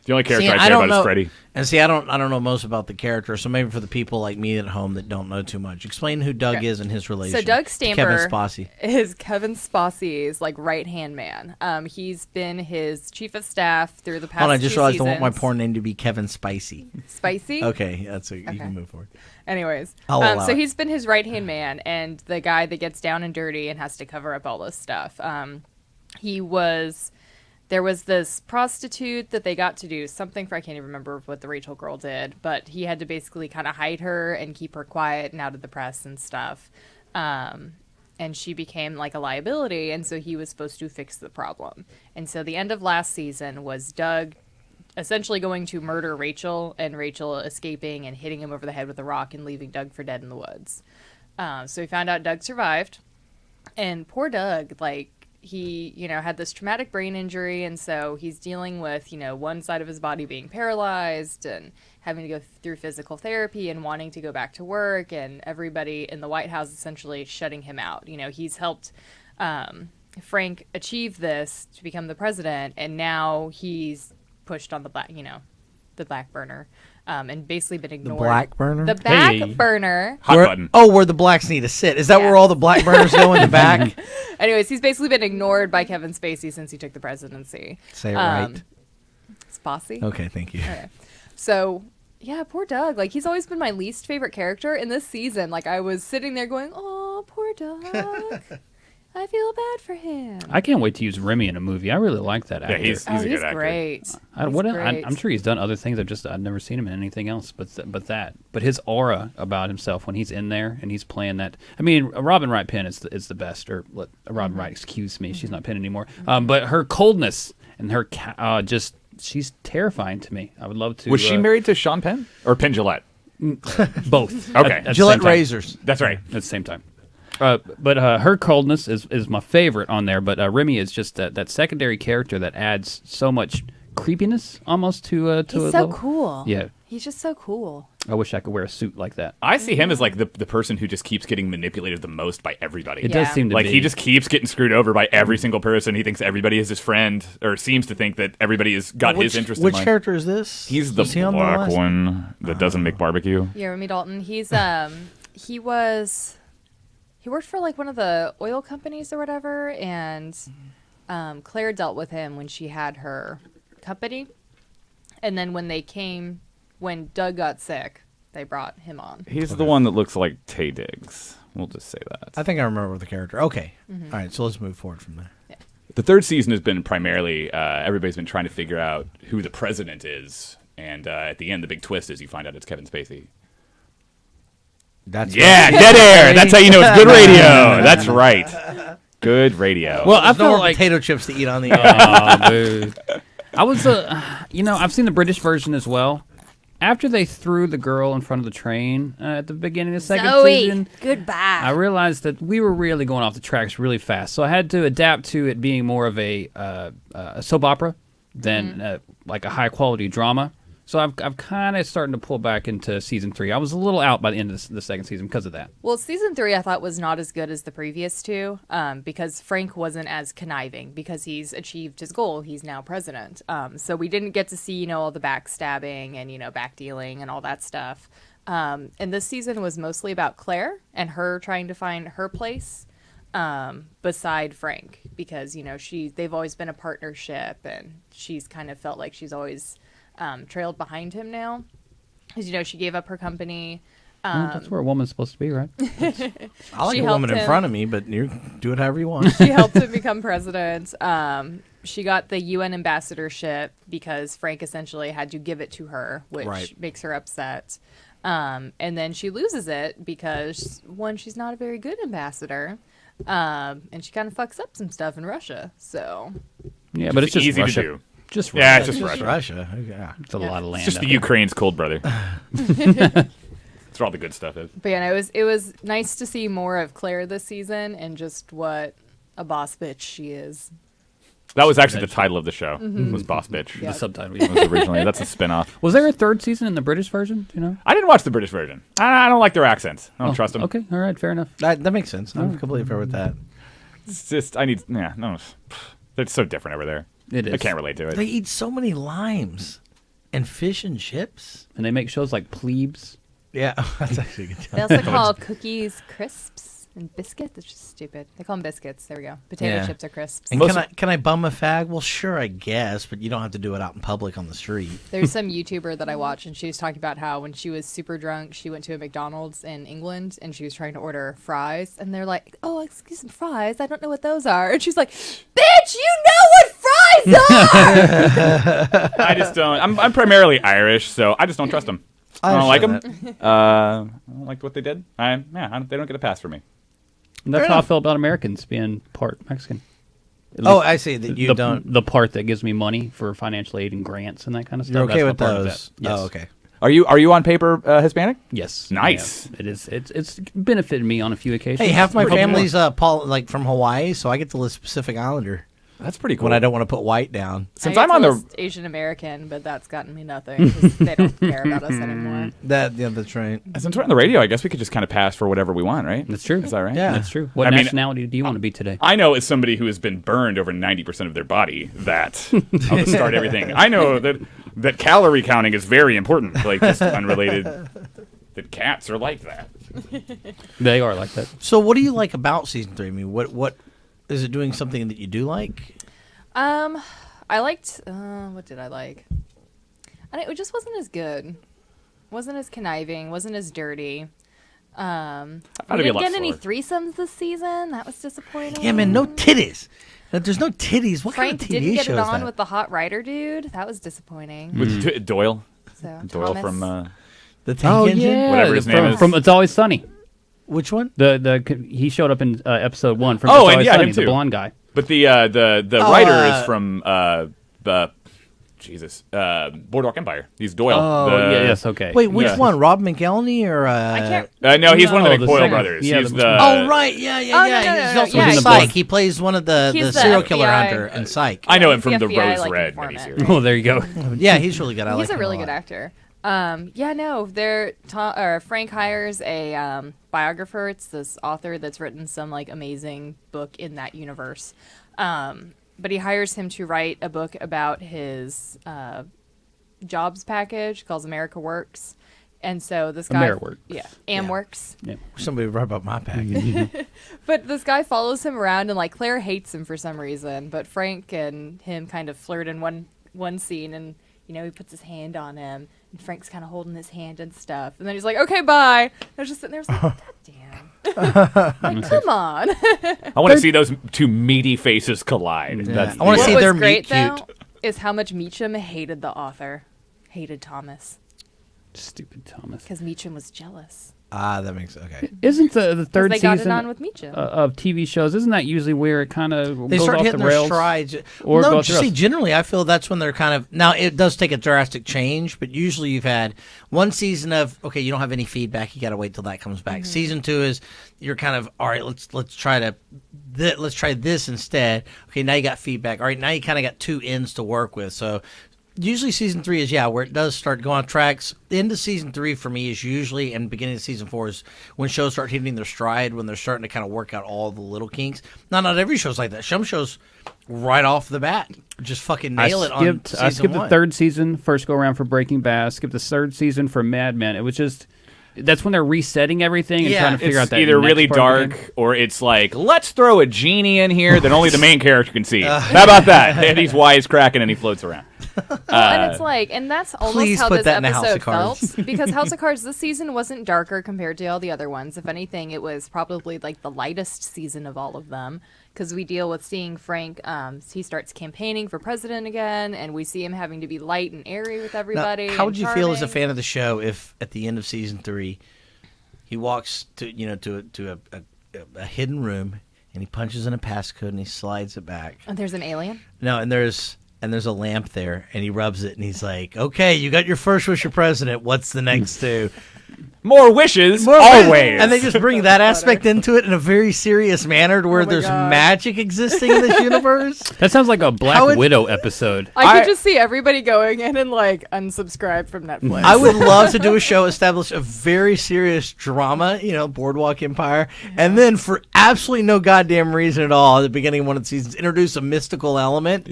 The only character See, I care don't about know, is Freddy. And see, I don't know most about the character, so maybe for the people like me at home that don't know too much, explain who Doug is and his relation. So Doug to Kevin Stamper Spacey. is Kevin Spacey's like right-hand man. He's been his chief of staff through the past Hold on, I just few realized I want my seasons. porn name to be Kevin Spicy. Spicy? Okay, you can move forward. Anyways, I'll allow so it. he's been his right-hand man and the guy that gets down and dirty and has to cover up all this stuff. There was this prostitute that they got to do something for, I can't even remember what the Rachel girl did, but he had to basically kind of hide her and keep her quiet and out of the press and stuff. And she became like a liability, and so he was supposed to fix the problem. And so the end of last season was Doug essentially going to murder Rachel, and Rachel escaping and hitting him over the head with a rock and leaving Doug for dead in the woods. So we found out Doug survived, and poor Doug, like, he, had this traumatic brain injury, and so he's dealing with, one side of his body being paralyzed and having to go through physical therapy and wanting to go back to work, and everybody in the White House essentially shutting him out. He's helped Frank achieve this to become the president, and now he's pushed on the back burner. And basically been ignored. The black burner? The back burner. Hot button. Oh, where the blacks need to sit. Is that Yeah. where all the black burners go in the back? Anyways, he's basically been ignored by Kevin Spacey since he took the presidency. Say it right. Spacey? Okay, thank you. Okay. So, yeah, poor Doug. Like, he's always been my least favorite character in this season. Like, I was sitting there going, oh, poor Doug. I feel bad for him. I can't wait to use Remy in a movie. I really like that actor. Yeah, he's a good actor. Great. I'm sure he's done other things. I've never seen him in anything else but that. But his aura about himself when he's in there and he's playing that. I mean, Robin Wright Penn is the best. Or Robin Wright, excuse me, she's not Penn anymore. But her coldness and her she's terrifying to me. I would love to. Was she married to Sean Penn or Penn Jillette? Both. Okay. At the Gillette same time. razors. That's right. At the same time. But her coldness is my favorite on there. But Remy is just that secondary character that adds so much creepiness almost to He's a so level. cool. Yeah. He's just so cool. I wish I could wear a suit like that. I see him as like the person who just keeps getting manipulated the most by everybody. It does seem to like be. he just keeps getting screwed over by every single person. He thinks everybody is his friend, or seems to think that everybody has got his interest in Which mind. character is this? He's the Was he on the black last- one that doesn't make barbecue. Yeah, Remy Dalton. He's he worked for like one of the oil companies or whatever, and Claire dealt with him when she had her company, and then when Doug got sick, they brought him on. He's the one that looks like Tay Diggs. We'll just say that. I think I remember the character. Okay. All right, so let's move forward from there. The third season has been primarily everybody's been trying to figure out who the president is, and at the end, the big twist is you find out it's Kevin Spacey. That's Yeah, dead air. That's how you know it's good radio. That's right. Good radio. Well, I There's no felt more like potato chips to eat on the air. oh, dude. I was I've seen the British version as well. After they threw the girl in front of the train at the beginning of the second season, goodbye. I realized that we were really going off the tracks really fast. So I had to adapt to it being more of a soap opera than like a high quality drama. So I've kind of starting to pull back into season 3. I was a little out by the end of the second season because of that. Well, season 3 I thought was not as good as the previous two, because Frank wasn't as conniving because he's achieved his goal. He's now president. So we didn't get to see, all the backstabbing and, backdealing and all that stuff. And this season was mostly about Claire and her trying to find her place beside Frank because, they've always been a partnership and she's kind of felt like she's always trailed behind him now. Because, she gave up her company. Well, that's where a woman's supposed to be, right? I like She a woman helped in him. front of me, but you do it however you want. She helped him become president. She got the UN ambassadorship because Frank essentially had to give it to her, which Right. makes her upset. And then she loses it because, one, she's not a very good ambassador, and she kind of fucks up some stuff in Russia. So Yeah, but it's just easy Russia. to do. Just Russia. Yeah, it's just Russia. Russia. Yeah. It's a lot of land. It's just out the there. Ukraine's cold brother. That's where all the good stuff is. But yeah, no, it was nice to see more of Claire this season and just what a boss bitch she is. That was actually the title of the show. Was Boss Bitch. Yeah. The subtitle. It was originally. That's a spin-off. Was there a third season in the British version? Do you know? I didn't watch the British version. I don't like their accents. I don't trust them. Okay, all right, fair enough. That makes sense. I'm completely fair with that. It's just, no. They're so different over there. It is. I can't relate to it. They eat so many limes and fish and chips. And they make shows like Plebes. Yeah, that's actually a good They also call cookies crisps and biscuits. It's just stupid. They call them biscuits. There we go. Potato Yeah. chips are crisps. And can I bum a fag? Well, sure, I guess, but you don't have to do it out in public on the street. There's some YouTuber that I watch, and she was talking about how when she was super drunk, she went to a McDonald's in England, and she was trying to order fries, and they're like, "Oh, excuse me, fries? I don't know what those are." And she's like, "Bitch, you know what fries are!" I just don't. I'm primarily Irish, so I just don't trust them. I don't like them. I don't like what they did. They don't get a pass for me. And that's Fair how enough. I feel about Americans being part Mexican. At Oh, least I see that you the, don't. The part that gives me money for financial aid and grants and that kind of stuff. You're okay that's with my part of those? that. Yes. Oh, okay. Are you on paper Hispanic? Yes. Nice. Yeah. It is. It's benefited me on a few occasions. Hey, half my Pretty family's good. like from Hawaii, so I get to list Pacific Islander That's pretty cool. when I don't want to put white down. Since I I'm get on to the list Asian American, but that's gotten me nothing 'cause they don't care about us anymore. That's right. since we're on the radio, I guess we could just kind of pass for whatever we want, right? That's true. Is that right? Yeah. That's true. What I mean, nationality do you want to be today? I know as somebody who has been burned over 90% of their body that I'll just start everything. I know that calorie counting is very important, like just unrelated. That cats are like that. They are like that. So, what do you like about season 3? I mean, what is it doing something that you do like? I liked. What did I like? It just wasn't as good. Wasn't as conniving. Wasn't as dirty. We it'd be a didn't lot get any slower. threesomes this season. That was disappointing. Yeah, man, no titties. If there's no titties, what Frank kind of didn't TV get show it is on that? with the hot writer dude. That was disappointing. With Doyle. So Doyle Thomas, from The Tank Engine? Whatever his name from, is. From It's Always Sunny. Which one? He showed up in episode 1 from Oh, It's and Always yeah, Sunny, him the too. blonde guy. But the writer is from Boardwalk Empire. He's Doyle. Oh, yes, okay. Wait, which Yeah. one? Rob McElhenney or? I can't. No, he's one of No, the the McCoy second- brothers. yeah, he's the- the. Oh, right. Yeah. no, He's no, also yeah, in he's- Psych. He plays one of the He's the serial killer FBI. hunter in Psych. I know him He's from the FBI, Rose like, Red informant. miniseries. Oh, there you go. Yeah, he's really good. I He's like a him really lot. good actor. Frank hires a biographer. It's this author that's written some like amazing book in that universe. But he hires him to write a book about his jobs package called America Works. And so this guy, AmeriWorks. yeah, AmWorks. Yeah. Somebody write about my package. But this guy follows him around, and like Claire hates him for some reason. But Frank and him kind of flirt in one scene, and he puts his hand on him, and Frank's kind of holding his hand and stuff. And then he's like, "Okay, bye." I was just sitting there, I was like, "God damn, like, come on." I want to see those two meaty faces collide. That's I wanna What see was their great meet cute. though is how much Meacham hated the author, hated Thomas, Stupid Thomas. because Meacham was jealous. That makes okay. Isn't the third They got it season on with Meacham. of TV shows, isn't that usually where it kind of They goes start off hitting the their rails? strides. Or no, goes just see, rails. generally, I feel that's when they're kind of now. It does take a drastic change, but usually you've had one season of okay, you don't have any feedback. You got to wait till that comes back. Season 2 is you're kind of all right. Let's try this instead. Okay, now you got feedback. All right, now you kind of got two ends to work with. So. Usually season 3 is where it does start going off tracks. The end of season 3 for me is usually, and beginning of season 4 is when shows start hitting their stride, when they're starting to kind of work out all the little kinks. Not every show's like that. Some shows right off the bat just fucking nail it on season 1. I skipped the third season, first go around for Breaking Bad. Skipped the third season for Mad Men. It was just that's when they're resetting everything and Yeah, trying to figure It's out that either next really part of the dark or it's like, let's throw a genie in here that only the main character can see. How about that? And he's wisecracking and he floats around. And it's like, and that's almost please how put this that in a House episode of Cards. felt. Because House of Cards this season wasn't darker compared to all the other ones. If anything, it was probably like the lightest season of all of them. Because we deal with seeing Frank, he starts campaigning for president again, and we see him having to be light and airy with Now, everybody. how would and you feel as a charming. fan of the show if at the end of season 3 he walks to a hidden room and he punches in a passcode and he slides it back? And there's an alien? No, and there's a lamp there and he rubs it and he's like, "Okay, you got your first wish for president. What's the next two?" More wishes, always. And they just bring that aspect into it in a very serious manner to where there's God. magic existing in this universe. That sounds like a Black Widow episode. I could just see everybody going in and like unsubscribe from Netflix. I would love to do a show, establish a very serious drama, Boardwalk Empire, and then for absolutely no goddamn reason at all, at the beginning of one of the seasons, introduce a mystical element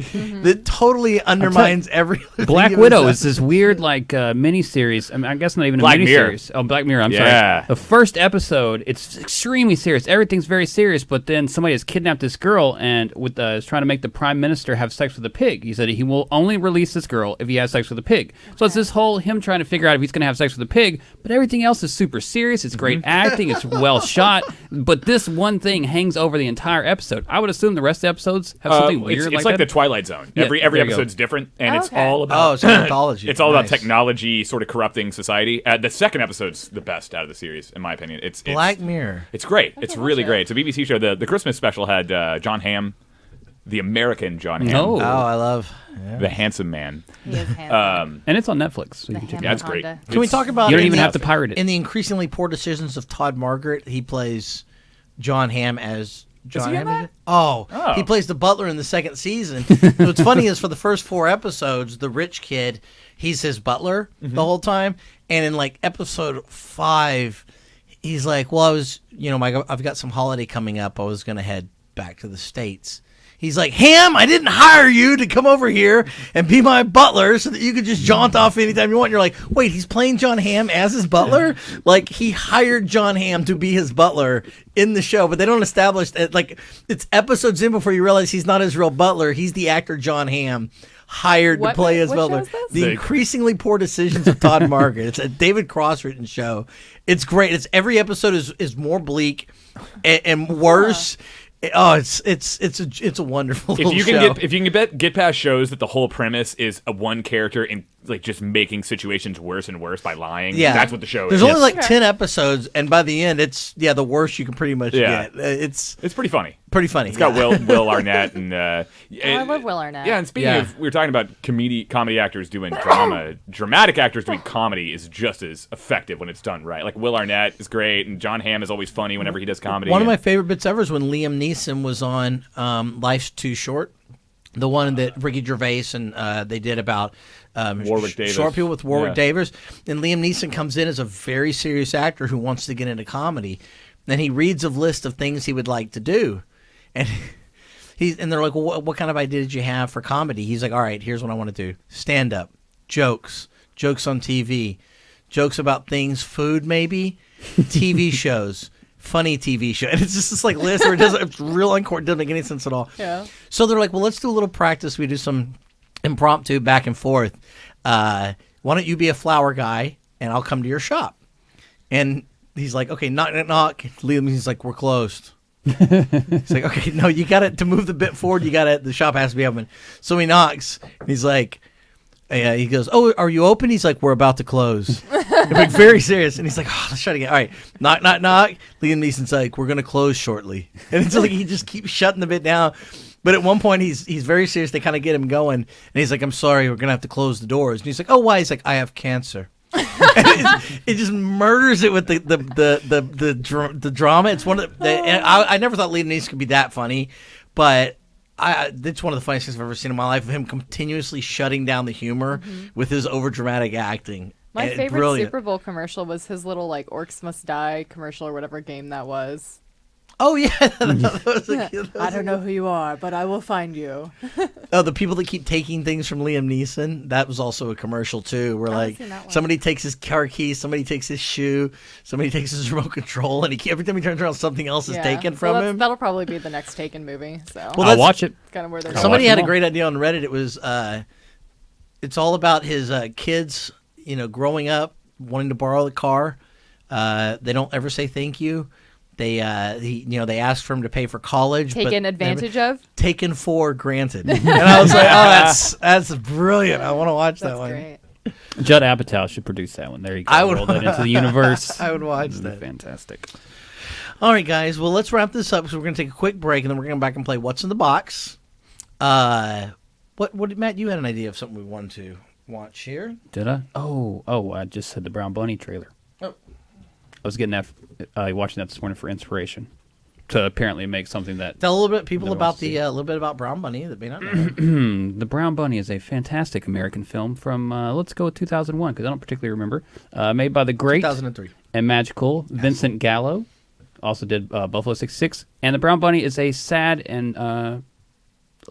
that totally undermines everything. Black Widow is this weird mini-series. I mean, I guess not even Black a mini-series. Oh, Black Mirror, I'm Yeah. sorry. The first episode, it's extremely serious. Everything's very serious, but then somebody has kidnapped this girl and is trying to make the prime minister have sex with a pig. He said he will only release this girl if he has sex with a pig. So it's this whole him trying to figure out if he's going to have sex with a pig, but everything else is super serious. It's great acting. It's well shot. But this one thing hangs over the entire episode. I would assume the rest of the episodes have something weird it's like that. the Twilight Zone. Yeah, Every there you go. episode's different, and it's Okay. all about it's an anthology. it's all about Nice. technology sort of corrupting society. The second episode's the best out of the series, in my opinion. It's Black Mirror. It's great. It's really watch it. great. It's a BBC show. The Christmas special had John Hamm, the American John Hamm, No. Oh, I love. the handsome man. He is handsome. And it's on Netflix. So you can check it Yeah, out. it's great. Anaconda. Can we talk about You don't in even the- have to pirate it. In the increasingly poor decisions of Todd Margaret, he plays John Hamm as John he in Hamm. that? Oh, Oh. he plays the butler in the second season. What's funny is for the first 4 episodes, the rich kid, he's his butler the whole time, and in like episode 5, he's like, "Well, I was, I've got some holiday coming up. I was gonna head back to the States." He's like, "Ham, I didn't hire you to come over here and be my butler so that you could just jaunt off anytime you want." You're like, wait, he's playing John Hamm as his butler? Like, he hired John Hamm to be his butler in the show, but they don't establish that. Like, it's episodes in before you realize he's not his real butler. He's the actor John Hamm hired to What- play his what butler. show is this? The increasingly poor decisions of Todd Margaret. It's a David Cross written show. It's great. It's every episode is more bleak and worse. Oh, it's a wonderful If little you can show. get past shows that the whole premise is a one character in like just making situations worse and worse by lying. Yeah, that's what the show There's is. only like 10 episodes, and by the end, it's the worst you can pretty much Yeah. get. It's It's pretty funny. pretty funny. It's got Will Arnett and I love Will Arnett. Yeah, and speaking Yeah. of, we were talking about comedy actors doing drama. Dramatic actors doing comedy is just as effective when it's done right. Like Will Arnett is great, and John Hamm is always funny whenever he does comedy. One of my And- favorite bits ever is when Liam Neeson was on Life's Too Short, the one that Ricky Gervais and they did about Warwick Davis. short people with Warwick Yeah. Davis. And Liam Neeson comes in as a very serious actor who wants to get into comedy, and he reads a list of things he would like to do, and they're like, "Well, what kind of idea did you have for comedy?" He's like, "All right, here's what I want to do: stand up, jokes on TV, jokes about things, food maybe, TV shows." Funny TV show, and it's just this like list where it's real uncoordinated, doesn't make any sense at all. Yeah. So they're like, well, let's do a little practice. We do some impromptu back and forth. Why don't you be a flower guy, and I'll come to your shop? And he's like, okay, knock, knock, knock. Liam, he's like, we're closed. He's like, okay, no, you got it to move the bit forward. The shop has to be open. So he knocks. And he's like. He goes, "Oh, are you open?" He's like, "We're about to close." Like very serious, and he's like, "Oh, let's try it again." All right, knock, knock, knock. Liam Neeson's like, "We're gonna close shortly," and it's like he just keeps shutting the bit down. But at one point, he's very serious. They kind of get him going, and he's like, "I'm sorry, we're gonna have to close the doors." And he's like, "Oh, why?" He's like, "I have cancer." It just murders it with the drama. It's one of the. And I never thought Liam Neeson could be that funny, but. It's one of the funniest things I've ever seen in my life of him continuously shutting down the humor with his overdramatic acting. My And favorite brilliant. Super Bowl commercial was his little like Orcs Must Die commercial or whatever game that was. Oh yeah, that was a cute- I don't know who you are, but I will find you. Oh, the people that keep taking things from Liam Neeson. That was also a commercial too, where like seen that one. somebody takes his car keys, somebody takes his shoe, somebody takes his remote control, and every time he turns around, something else is taken from him. That'll probably be the next Taken movie. So Well, I'll that's- watch it. that's kind of where they're Somebody watch had them a all. great idea on Reddit. It was it's all about his kids, growing up wanting to borrow the car. They don't ever say thank you. They they ask for him to pay for college, but taken advantage of. taken for granted. And I was like, oh, that's brilliant. I want to watch that That's one. great. Judd Apatow should produce that one. There you go. I would- Roll that into the universe. I would watch That'd be that. Fantastic. All right, guys. Well, let's wrap this up. So we're going to take a quick break, and then we're going to come back and play What's in the Box. What Matt? You had an idea of something we wanted to watch here. Did I? Oh, I just said the Brown Bunny trailer. Oh. was getting that, watching that this morning for inspiration to apparently make something that. Tell a little bit people Never about seen. the a little bit about Brown Bunny that may not know. The Brown Bunny is a fantastic American film from, let's go with 2001, because I don't particularly remember. Made by the great 2003. and magical Vincent Gallo. Also did Buffalo 66. And the Brown Bunny is a sad and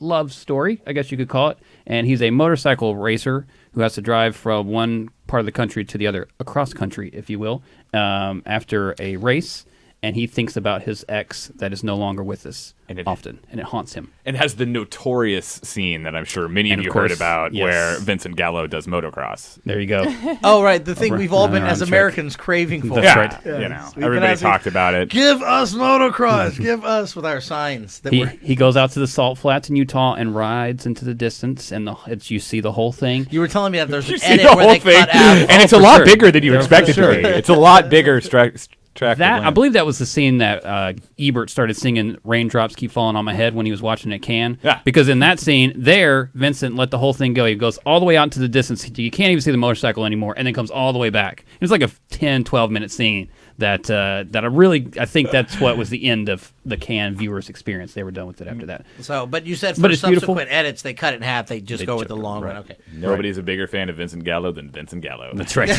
love story, I guess you could call it. And he's a motorcycle racer who has to drive from one part of the country to the other, across country, if you will, after a race. And he thinks about his ex that is no longer with us often, and it haunts him. And has the notorious scene that I'm sure many of And you of course, heard about, yes. where Vincent Gallo does motocross. There you go. Oh, right. The thing Right. we've all been, Right. as Check. Americans, craving for. That's Yeah, right. you know, We've been everybody asking, talked about it. Give us motocross. Give us with our signs. That we're, He goes out to the salt flats in Utah and rides into the distance, and you see the whole thing. you were telling me that there's You an see edit the where whole they thing, cut out. and it's a for lot sure. bigger than you Yeah, expect it for to be. sure. It's a lot bigger. Track I believe that was the scene that Ebert started singing "Raindrops Keep Falling on My Head" when he was watching at Cannes. Yeah. Because in that scene, Vincent let the whole thing go. He goes all the way out into the distance. You can't even see the motorcycle anymore, and then comes all the way back. It's like a 10, 12-minute scene that I think that's what was the end of the Cannes viewers' experience. They were done with it after that. So, but you said for But it's subsequent beautiful. edits, they cut it in half. They just They go with took the it, long right. one. Okay. Nobody's a bigger fan of Vincent Gallo than Vincent Gallo. That's right.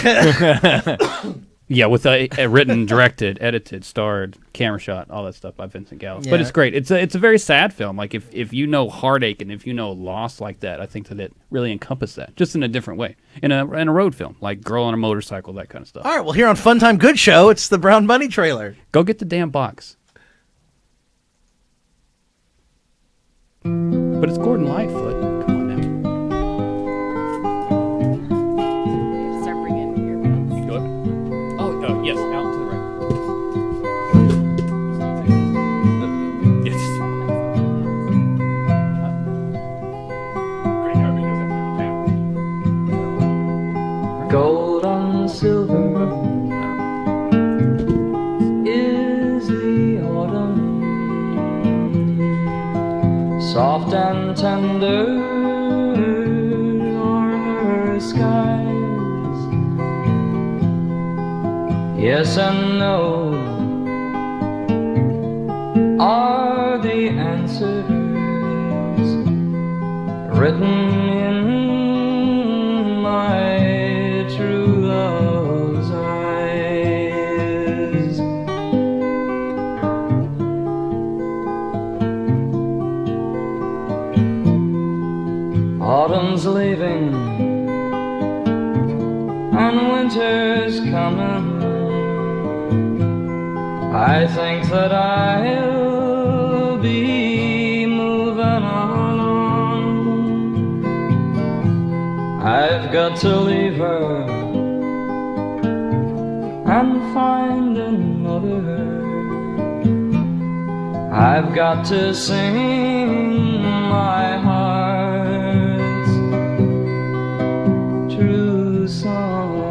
Yeah, with a written, directed, edited, starred, camera shot, all that stuff by Vincent Gallo. Yeah. But it's great. It's a very sad film. Like if you know heartache and if you know loss like that, I think that it really encompassed that, just in a different way. In a road film, like Girl on a Motorcycle, that kind of stuff. All right. Well, here on Fun Time Good Show, it's the Brown Bunny trailer. Go get the damn box. But it's Gordon Lightfoot. Come on now. You have to start bringing earbuds. Go ahead. Oh, yes, out to the right. Yes. Gold on silver is the autumn, soft and tender are her skies. Yes and no are the answers written in my true love's eyes. Autumn's leaving and winter's coming. I think that I'll be moving along. I've got to leave her and find another. I've got to sing my heart's true song.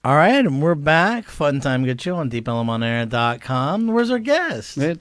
All right, and we're back. Fun Time Good Show on deepelmonair.com. Where's our guest? He'll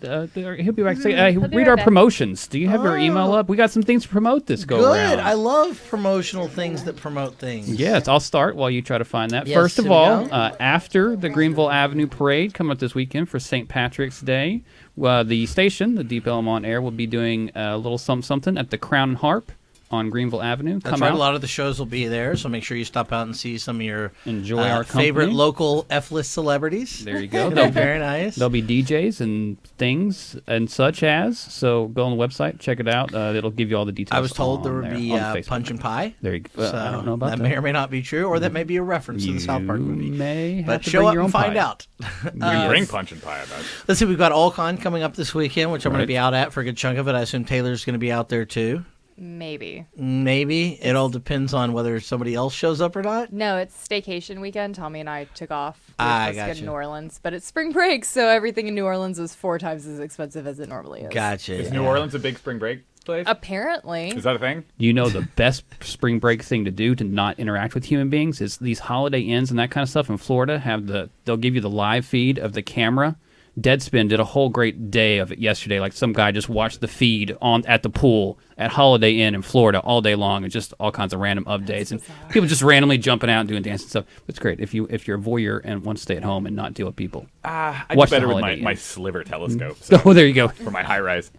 be back. Say, He'll be read right our back. promotions. Do you have your email up? We got some things to promote this go Good. around. I love promotional things that promote things. Yes, I'll start while you try to find that. Yes, First of here we all, go. after the Greenville Avenue Parade coming up this weekend for St. Patrick's Day, the station, the Deep Elm on Air, will be doing a little something at the Crown and Harp on Greenville Avenue. That's right. A lot of the shows will be there, so make sure you stop out and see some of your Enjoy our favorite company. local F-list celebrities. There you go. It'll be very nice. There'll be DJs and things and such as. So go on the website, check it out. It'll give you all the details. I was told there on would there, be on Facebook. punch and pie. There you go. So I don't know about that. that may or may not be true, or that may be a reference to the South Park movie. You may have But to show bring up your own and find pie. out. You can bring punch and pie about it. Let's see, we've got Allcon coming up this weekend, which I'm going Right. to be out at for a good chunk of it. I assume Taylor's going to be out there too. Maybe. Maybe. It all depends on whether somebody else shows up or not. No, it's staycation weekend. Tommy and I took off. We were I supposed to go gotcha. to New Orleans, but it's spring break, so everything in New Orleans is 4 times as expensive as it normally is. Gotcha. Is New Orleans a big spring break place? Apparently. Is that a thing? You know, the best spring break thing to do to not interact with human beings is these Holiday Inns and that kind of stuff in Florida they'll give you the live feed of the camera Deadspin did a whole great day of it yesterday. Like some guy just watched the feed at the pool at Holiday Inn in Florida all day long, and just all kinds of random updates and people just randomly jumping out and doing dance and stuff. It's great if you're a voyeur and want to stay at home and not deal with people. I do Watch better the with Holiday my Inn. sliver telescope. So, Oh, there you go. for my high rise.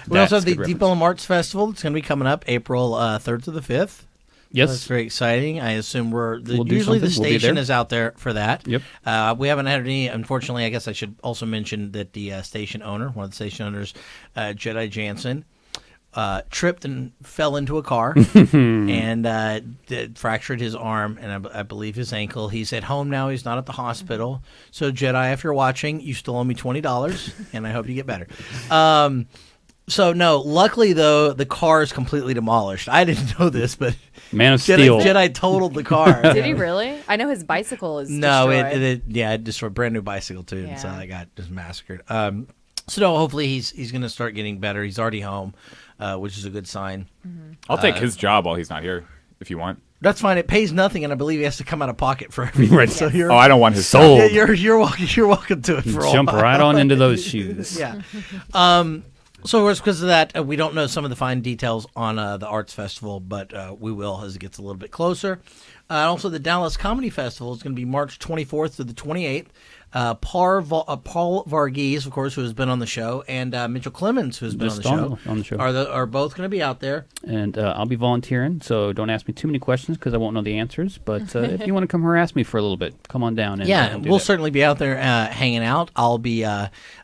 We also have the good Deep Ellum Arts Festival. It's going to be coming up April 3rd to the 5th. Yes. That's very exciting. I assume We'll do usually the something. We'll be station there. is out there for that. Yep. We haven't had any. Unfortunately, I guess I should also mention that the station owner, one of the station owners, Jedi Jansen, tripped and fell into a car and fractured his arm and I believe his ankle. He's at home now. He's not at the hospital. So Jedi, if you're watching, you still owe me $20, and I hope you get better. So no, luckily though, the car is completely demolished. I didn't know this, but Man of Steel. Jedi totaled the car. Did he really? I know his bicycle is No, destroyed. it destroyed a brand new bicycle too, and so Yeah. I got just massacred. So no, hopefully he's going to start getting better. He's already home, which is a good sign. I'll take his job while he's not here, if you want. That's fine. It pays nothing, and I believe he has to come out of pocket for everything. Right. So you're, Oh, I don't want his Sold. yeah, you're welcome to it for a Jump while. right on into those shoes. Yeah. So, of course, because of that, we don't know some of the fine details on the Arts Festival, but we will as it gets a little bit closer. Also, the Dallas Comedy Festival is going to be March 24th to the 28th. Paul Varghese, of course, who has been on the show, and Mitchell Clemens, who has been on the show, are both going to be out there. And I'll be volunteering, so don't ask me too many questions because I won't know the answers. But if you want to come harass me for a little bit, come on down. And, do we'll that. certainly be out there hanging out. I'll be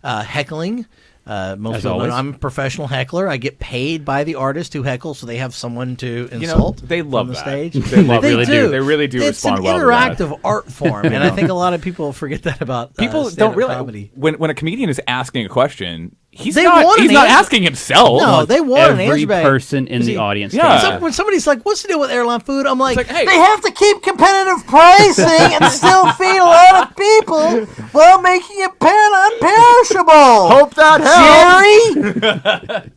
heckling. Most As people know always. I'm a professional heckler. I get paid by the artist who heckles, so they have someone to insult. they love from the that. stage. They love really that. do. They really do It's respond an well to that. interactive art form, and I think a lot of people forget that about People stand-up don't realize comedy. when a comedian is asking a question, he's They not want an answer. asking himself. No, they want an Every answer back. person in the See, audience. yeah. can So when somebody's like, "What's the deal with airline food?" I'm like, It's like, hey. they have to keep competitive pricing and still feed a lot of people while making it non-perishable. Hope that helps. Jerry.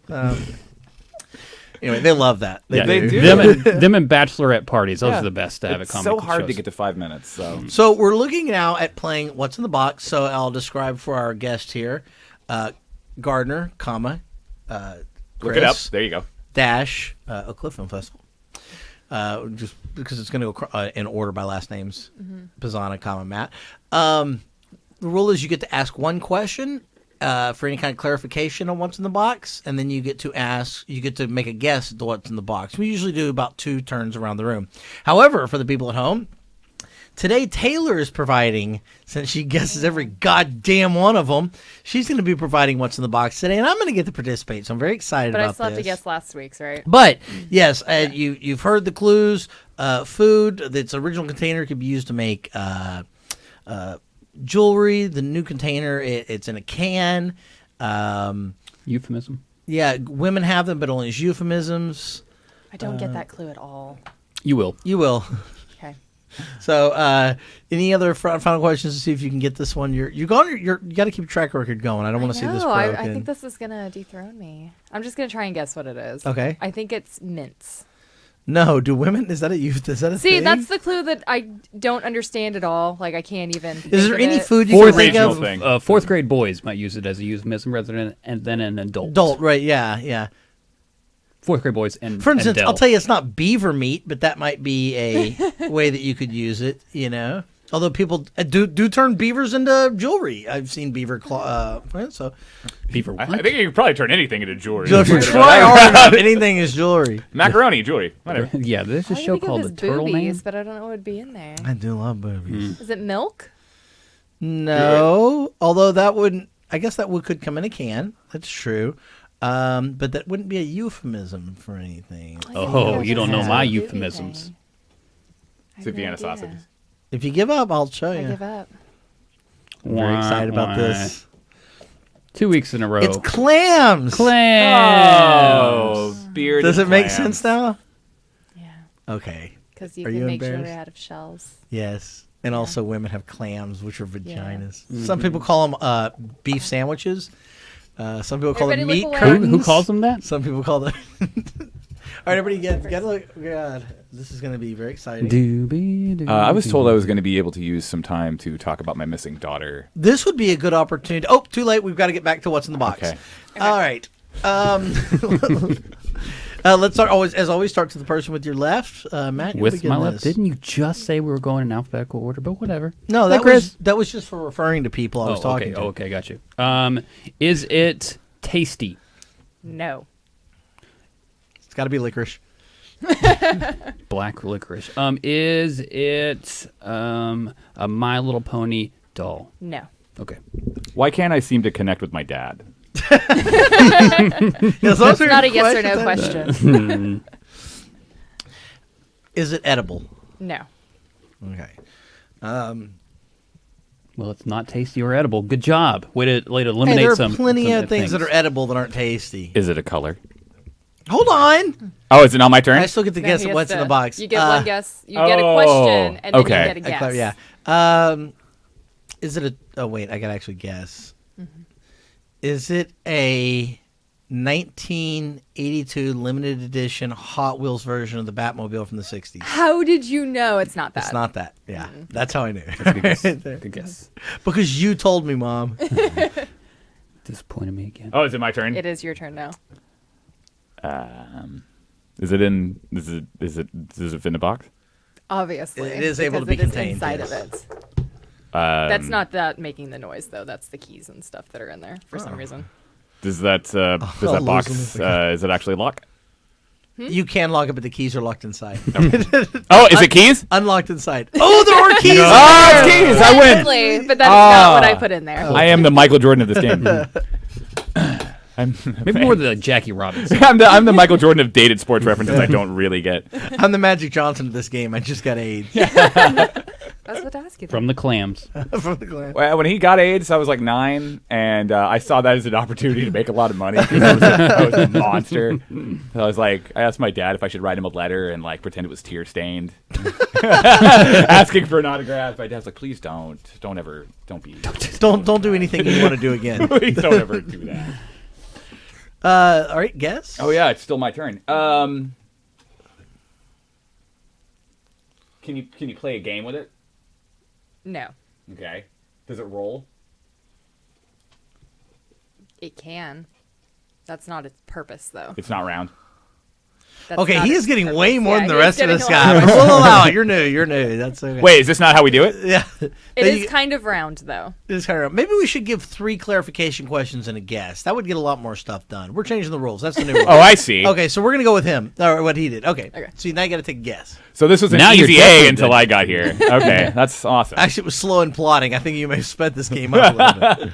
Anyway, they love that. Yeah, They do. Them and bachelorette parties. Those Yeah. are the best to have It's at comedy so hard shows. to get to 5 minutes. So So we're looking now at playing What's in the Box. So I'll describe for our guest here, Gardner, comma, look it up. Chris, There you go. dash, Oak Cliff Film Festival. Just because it's going to go in order by last names, Pizzana, comma, Matt. The rule is you get to ask one question for any kind of clarification on what's in the box, and then you get to make a guess at what's in the box. We usually do about 2 turns around the room. However, for the people at home, today Taylor is providing, since she guesses every goddamn one of them, she's going to be providing what's in the box today, and I'm going to get to participate, so I'm very excited But about I still have to this. guess last week's, right? But yes, you've heard the clues. Food that's original container could be used to make jewelry. The new container, it's in a can. Euphemism. Yeah, women have them, but only as euphemisms. I don't get that clue at all. You will. You will. Okay. So, any other final questions to see if you can get this one? You got to keep track record going. I don't want to see this No, broken. I think this is gonna dethrone me. I'm just gonna try and guess what it is. Okay. I think it's mints. No, do women? Is that a youth? Is that a See, thing? that's the clue that I don't understand at all. Like I can't even. Is think there of any it. food you Fourth can think regional of? thing. 4th grade boys might use it as a euphemism rather than an adult. Adult, right? Yeah. 4th grade boys and For instance, and I'll tell you, it's not beaver meat, but that might be a way that you could use it. You know, although people do turn beavers into jewelry. I've seen beaver claw. So beaver. I What? think you can probably turn anything into jewelry. if you try hard enough, anything is jewelry. Macaroni, jewelry, whatever. Yeah, there's a All I show can think of called is The Turtle boobies, Man. but I don't know what would be in there. I do love boobies. Is it milk? No, although that wouldn't. I guess that could come in a can. That's true. But that wouldn't be a euphemism for anything. Oh, you don't know Yeah. my Booby euphemisms. thing. I It's have a Vienna no idea. sausage. If you give up, I'll show I you. give up. I'm very excited about this. 2 weeks in a row. It's clams. Oh, beard. Does and it make clams. sense now? Yeah, Okay. because you Are can you make sure embarrassed? they're out of shells. Yes. And also women have clams, which are vaginas. Yeah. Some people call them beef sandwiches. Some people call them Everybody meat look away. curtains. Who calls them that? Some people call them... right, everybody get a look. God, this is going to be very exciting. I was told I was going to be able to use some time to talk about my missing daughter. This would be a good opportunity. Oh, too late. We've got to get back to what's in the box. Okay. All right. Let's start. Always, start to the person with your left. Matt, you'll With begin my left. this. Didn't you just say we were going in alphabetical order? But whatever. No, Hey, that was just for referring to people I was talking to. Okay, got you. Is it tasty? No. It's got to be licorice. Black licorice. Is it a My Little Pony doll? No. Okay. Why can't I seem to connect with my dad? It's not a yes or no question. Is it edible? No. Okay. Well, it's not tasty or edible. Good job. Way to Hey, eliminate there are some. plenty some of things that are edible that aren't tasty. Is it a color? Hold on. Oh, is it not my turn? I still get to No, guess he has what's in to- the box. You get one guess. You get a question, and then okay. you get a guess. Yeah. Is it a? Oh wait, I gotta actually guess. Mm-hmm. Is it a 1982 limited edition Hot Wheels version of the Batmobile from the 60s? How did you know it's not that? It's not that. Yeah, that's how I knew. Good guess. Good guess. Because you told me, Mom. Disappointed me again. Oh, is it my turn? It is your turn now. Is it in? Does it fit in the box? Obviously, It is able to because be it is contained, inside yes. of it. That's not that making the noise though. That's the keys and stuff that are in there for some reason. Does that I'll box? lose them Is it actually lock? You can lock it, but the keys are locked inside. Oh, is it keys? Unlocked inside. Oh, there are keys. Oh, it's keys! I win. Exactly, but that is not what I put in there. I am the Michael Jordan of this game. Maybe more the Jackie Robinson. I'm the Michael Jordan of dated sports references I don't really get. I'm the Magic Johnson of this game. I just got AIDS. That's what I asked you. From the clams. From the gland. Well, when he got AIDS, I was like 9, and I saw that as an opportunity to make a lot of money. 'Cause I was a monster. So I was like, I asked my dad if I should write him a letter and like pretend it was tear stained, asking for an autograph. My dad's like, please don't Don't do anything you want to do again. please don't ever do that. All right, guess. Oh yeah, it's still my turn. Can you play a game with it? No, Okay. Does it roll? it can. That's not its purpose though. It's not round. That's Okay, not he its is getting purpose. way more Yeah, than the he is rest of getting us a lot guys. more. We'll allow it. You're new. That's okay. Wait, is this not how we do it? Yeah. It is kind of round though. It is kind of. Maybe we should give 3 clarification questions and a guess. That would get a lot more stuff done. We're changing the rules. That's the new rule. Oh, I see. Okay, so we're going to go with him, or what he did. Okay. Okay. So now you got to take a guess. So this was an Now you're easy definitely A until good. I got here. Okay, that's awesome. Actually, it was slow and plotting. I think you may have sped this game up a little bit.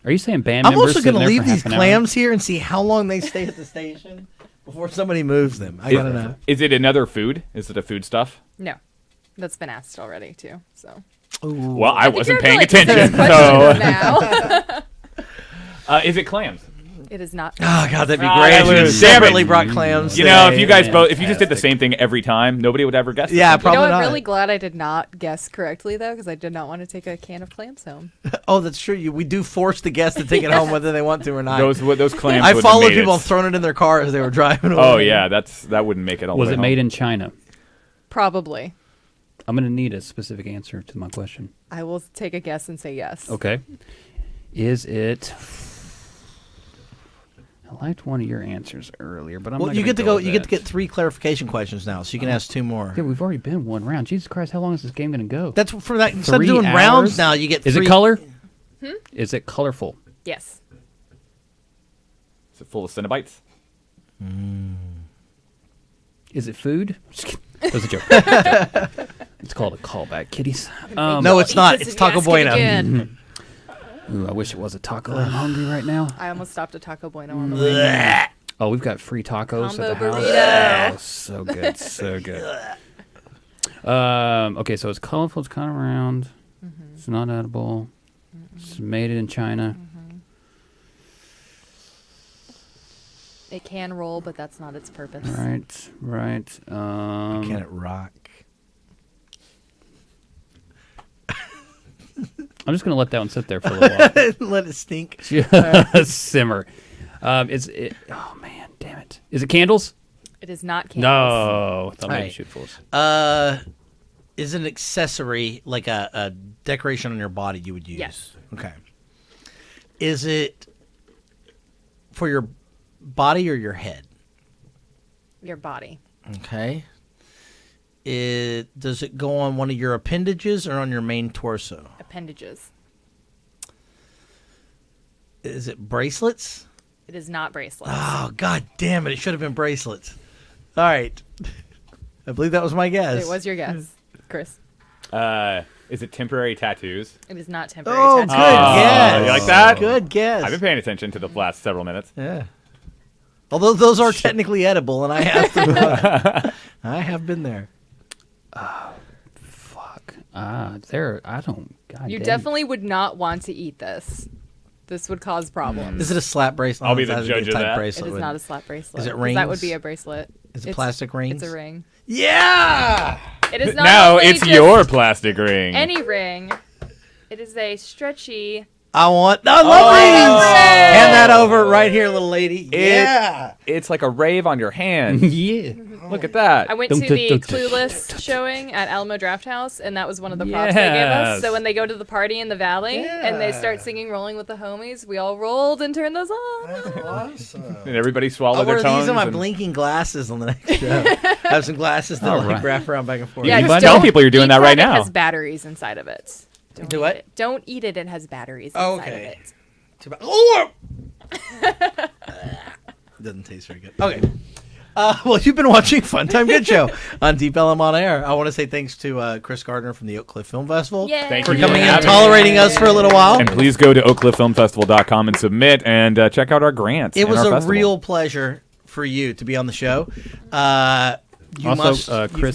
Are you saying band I'm members also going to sitting there leave for these half an hour? clams here and see how long they stay at the station before somebody moves them. I got to know. Is it another food? Is it a food stuff? No, that's been asked already too. So Well, I think wasn't you're paying like 6 attention. questions So, now. is it clams? It is not. Oh, God, that'd be Ah, great. I if you lose. separately Damn it. brought clams. You know, if you guys Yeah, both, if you just did the fantastic. same thing every time, nobody would ever guess. Yeah, the same thing. probably I'm not. really glad I did not guess correctly though, because I did not want to take a can of clams home. Oh, that's true. We do force the guests to take it home whether they want to or not. Those clams. I would have followed made people it. and thrown it in their car as they were driving away. Oh yeah, that wouldn't make it all. Was the way it made home. in China? Probably. I'm going to need a specific answer to my question. I will take a guess and say yes. Okay. Is it... I liked one of your answers earlier, but I'm Well, not you gonna get to go go. with You get to that. get 3 clarification questions now, so you can ask 2 more. Yeah, we've already been one round. Jesus Christ, how long is this game going to go? That's for that. Instead of 3 doing hours? rounds now, you get. Is 3. it color? Is it colorful? Yes. Is it full of Cinnabites? Is it food? Just kidding. That was a joke. It's called a callback, kiddies. No, it's not. It's Taco Bueno. Again. Ooh, I wish it was a taco. I'm hungry right now. I almost stopped at Taco Bueno on the way. Oh, we've got free tacos Combo at the house. burrito. Oh, so good, so good. Okay, so it's colorful. It's kind of round. It's not edible. It's made in China. It can roll, but that's not its purpose. Right. Can it rock? I'm just gonna let that one sit there for a little while. Let it stink. Simmer. Oh man, damn not. Is it candles? It is not candles. No. I thought maybe right. shoot fools. Is it an accessory, like a decoration on your body you would use? Yes. Okay. Is it for your body or your head? Your body. Okay. Does it go on one of your appendages or on your main torso? Appendages. Is it bracelets? It is not bracelets. Oh, god damn it. It should have been bracelets. All right. I believe that was my guess. It was your guess, Chris. Is it temporary tattoos? It is not temporary. Oh, good tattoos. guess. You like that? Good guess. I've been paying attention to the last several minutes. Yeah. Although those are technically edible, and I have I have been there. Fuck. There. I don't. God You damn. definitely would not want to eat this. This would cause problems. Is it a slap bracelet? I'll be Is the that a judge of type that. bracelet It is would- not a slap bracelet. Is it 'cause rings? That would be a bracelet. Is it plastic rings? It's a ring. Yeah! It is not Now only it's just your plastic ring. any ring. It is a stretchy. I want... I love rings! Hand that over right here, little lady. Yeah! It's like a rave on your hand. Yeah. Look at that. I went to the Clueless showing at Alamo Draft House, and that was one of the props they gave us. Yes. So when they go to the party in the valley and they start singing "Rolling with the Homies," we all rolled and turned those on. Awesome. And everybody swallowed I'll their wear tongues. these on my and- blinking glasses on the next show. I have some glasses that All like right. wrap around back and forth. Yeah, You just tell don't people you're doing eat that right It now. has batteries inside of it. Don't Do eat what? it. Don't eat it. It has batteries Oh, inside okay. of it. Oh! Doesn't taste very good. Okay. Well, you've been watching Fun Time Good Show on Deep Ellum on Air. I want to say thanks to Chris Gardner from the Oak Cliff Film Festival Yay. Thank for you coming in and having tolerating me. us for a little while. And please go to oakcliffilmfestival.com and submit and check out our grants. It and was our a festival. real pleasure for you to be on the show. Chris you has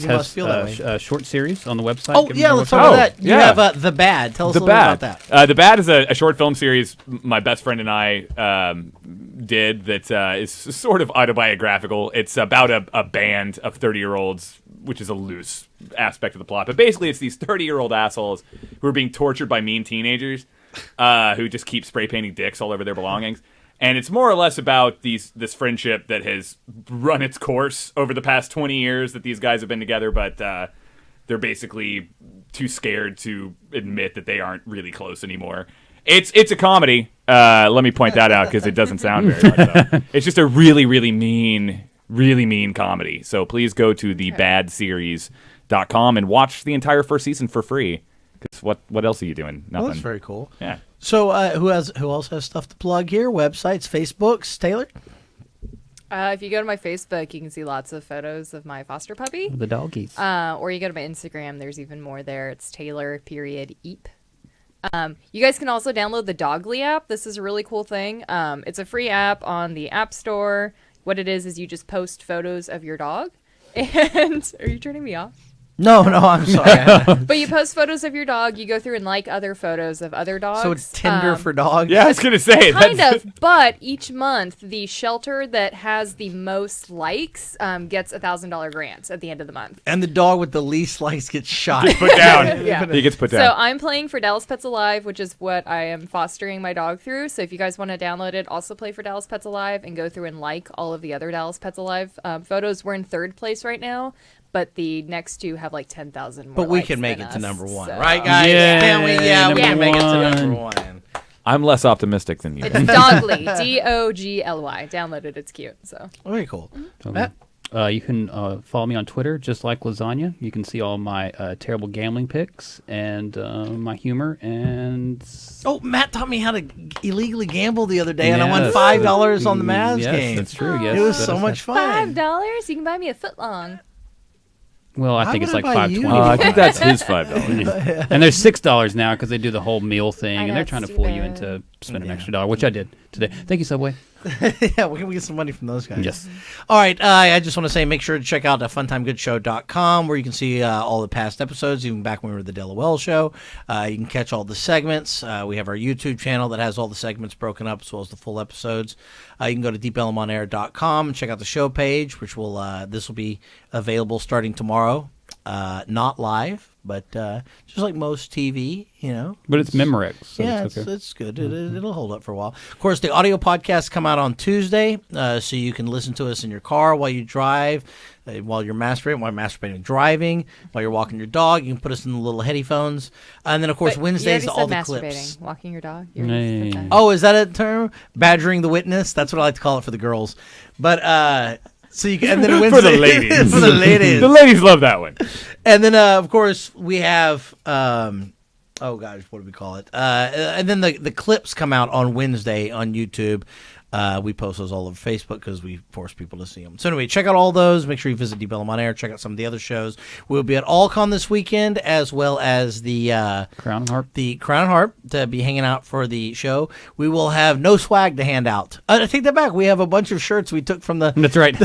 must feel that way. a short series on the website. Oh, Give yeah, them let's a talk look. about that. You yeah. have The Bad. Tell us The a little Bad. bit about that. The Bad is a short film series my best friend and I did that is sort of autobiographical. It's about a band of 30-year-olds, which is a loose aspect of the plot. But basically, it's these 30-year-old assholes who are being tortured by mean teenagers who just keep spray painting dicks all over their belongings. And it's more or less about this friendship that has run its course over the past 20 years that these guys have been together, but they're basically too scared to admit that they aren't really close anymore. It's a comedy. Let me point that out because it doesn't sound very much so. It's just a really, really mean comedy. So please go to thebadseries.com and watch the entire first season for free. Because what else are you doing? Nothing. Well, that's very cool. Yeah. So who else has stuff to plug here? Websites, Facebooks, Taylor? If you go to my Facebook, you can see lots of photos of my foster puppy. The doggies. Or you go to my Instagram, there's even more there. It's Taylor.Eep. You guys can also download the Dogly app. This is a really cool thing. It's a free app on the App Store. What it is you just post photos of your dog. And are you turning me off? No, I'm sorry. But you post photos of your dog. You go through and like other photos of other dogs. So it's Tinder for dogs? Yeah, I was going to say. Kind of, but each month the shelter that has the most likes gets $1,000 grants at the end of the month. And the dog with the least likes gets shot. Put down. Yeah. He gets put down. So I'm playing for Dallas Pets Alive, which is what I am fostering my dog through. So if you guys want to download it, also play for Dallas Pets Alive and go through and like all of the other Dallas Pets Alive photos. We're in third place right now, but the next two have like 10,000 more. But we likes can make than it to us, number one, so- right, guys? Yeah, Can we? Yeah, we can number make it to one. number one. I'm less optimistic than you. It's Dogly, Dogly. Download it; it's cute. So Very cool. Okay. Matt? You can follow me on Twitter, just like Lasagna. You can see all my terrible gambling picks and my humor. And Oh, Matt taught me how to illegally gamble the other day, and I won Yes. $5 on the Mavs yes, game. that's true. Yes, It was that so is much fun. $5, you can buy me a foot long. Well, I Why think it's would like I buy you $5.20. I think that's his $5. And there's $6 now because they do the whole meal thing, I and know, they're it's trying to fool you stupid. into spending an extra dollar, which I did today. Thank you, Subway. Yeah, we get some money from those guys. Yes. All right. I just want to say make sure to check out funtimegoodshow.com where you can see all the past episodes, even back when we were the Della Well Show. You can catch all the segments. We have our YouTube channel that has all the segments broken up as well as the full episodes. You can go to deepellimonair.com and check out the show page, which will this will be available starting tomorrow. Not live, But just like most TV, But it's Memorex. So yeah, it's okay. it's good. It'll hold up for a while. Of course, the audio podcasts come out on Tuesday, so you can listen to us in your car while you drive, while you're masturbating, driving, while you're walking your dog. You can put us in the little headphones. And then, of course, But Wednesdays, you all the already said clips. masturbating. Walking your dog. Hey. Oh, is that a term? Badgering the witness? That's what I like to call it for the girls. But, so you can, and then Wednesday, For the ladies. for the ladies. The ladies love that one. And then, of course, we have, oh gosh, what do we call it? And then the clips come out on Wednesday on YouTube. We post those all over Facebook because we force people to see them. So anyway, check out all those. Make sure you visit Deep Ellum on Air. Check out some of the other shows. We'll be at AllCon this weekend, as well as the Crown and Harp. The Crown and Harp to be hanging out for the show. We will have no swag to hand out. I take that back. We have a bunch of shirts we took from the That's right.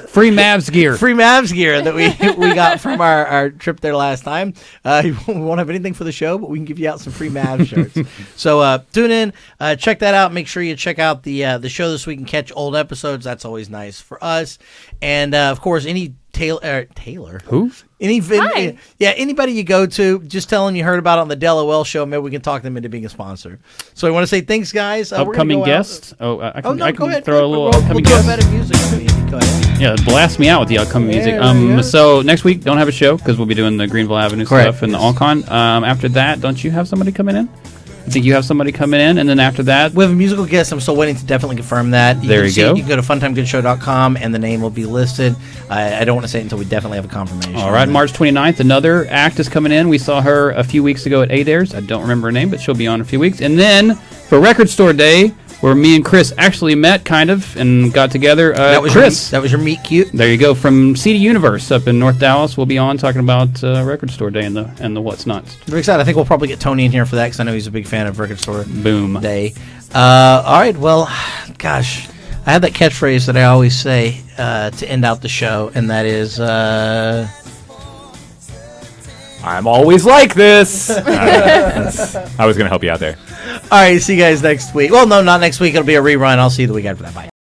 Free Mavs gear. free Mavs gear that we got from our trip there last time. We won't have anything for the show, but we can give you out some free Mavs shirts. So tune in, check that out. Make sure you check out the show this week and catch old episodes. That's always nice for us. And of course, any Taylor. Who? Anybody you go to, just tell them you heard about it on the Del show. Maybe we can talk them into being a sponsor. So I want to say thanks, guys. We're gonna Upcoming go guests? I can go ahead. throw a little We'll upcoming do a guest. bit of music. Go ahead. Yeah, blast me out with the upcoming music. yeah. So next week, don't have a show because we'll be doing the Greenville Avenue Correct. stuff and the Allcon. After that, don't you have somebody coming in? I think you have somebody coming in, and then after that, We have a musical guest. I'm still waiting to definitely confirm that. There you go. You can go to funtimegoodshow.com, and the name will be listed. I don't want to say it until we definitely have a confirmation. all right, March 29th, another act is coming in. We saw her a few weeks ago at Adair's. I don't remember her name, but she'll be on in a few weeks. And then for Record Store Day, where me and Chris actually met, kind of, and got together. That was Chris. that was your meet cute. There you go, from CD Universe up in North Dallas. We'll be on talking about Record Store Day and the what's nots. Very excited. I think we'll probably get Tony in here for that because I know he's a big fan of Record Store Boom. Day. All right. Well, gosh, I have that catchphrase that I always say to end out the show, and that is. I'm always like this. I was going to help you out there. All right. See you guys next week. Well, no, not next week. It'll be a rerun. I'll see you the week after that. Bye.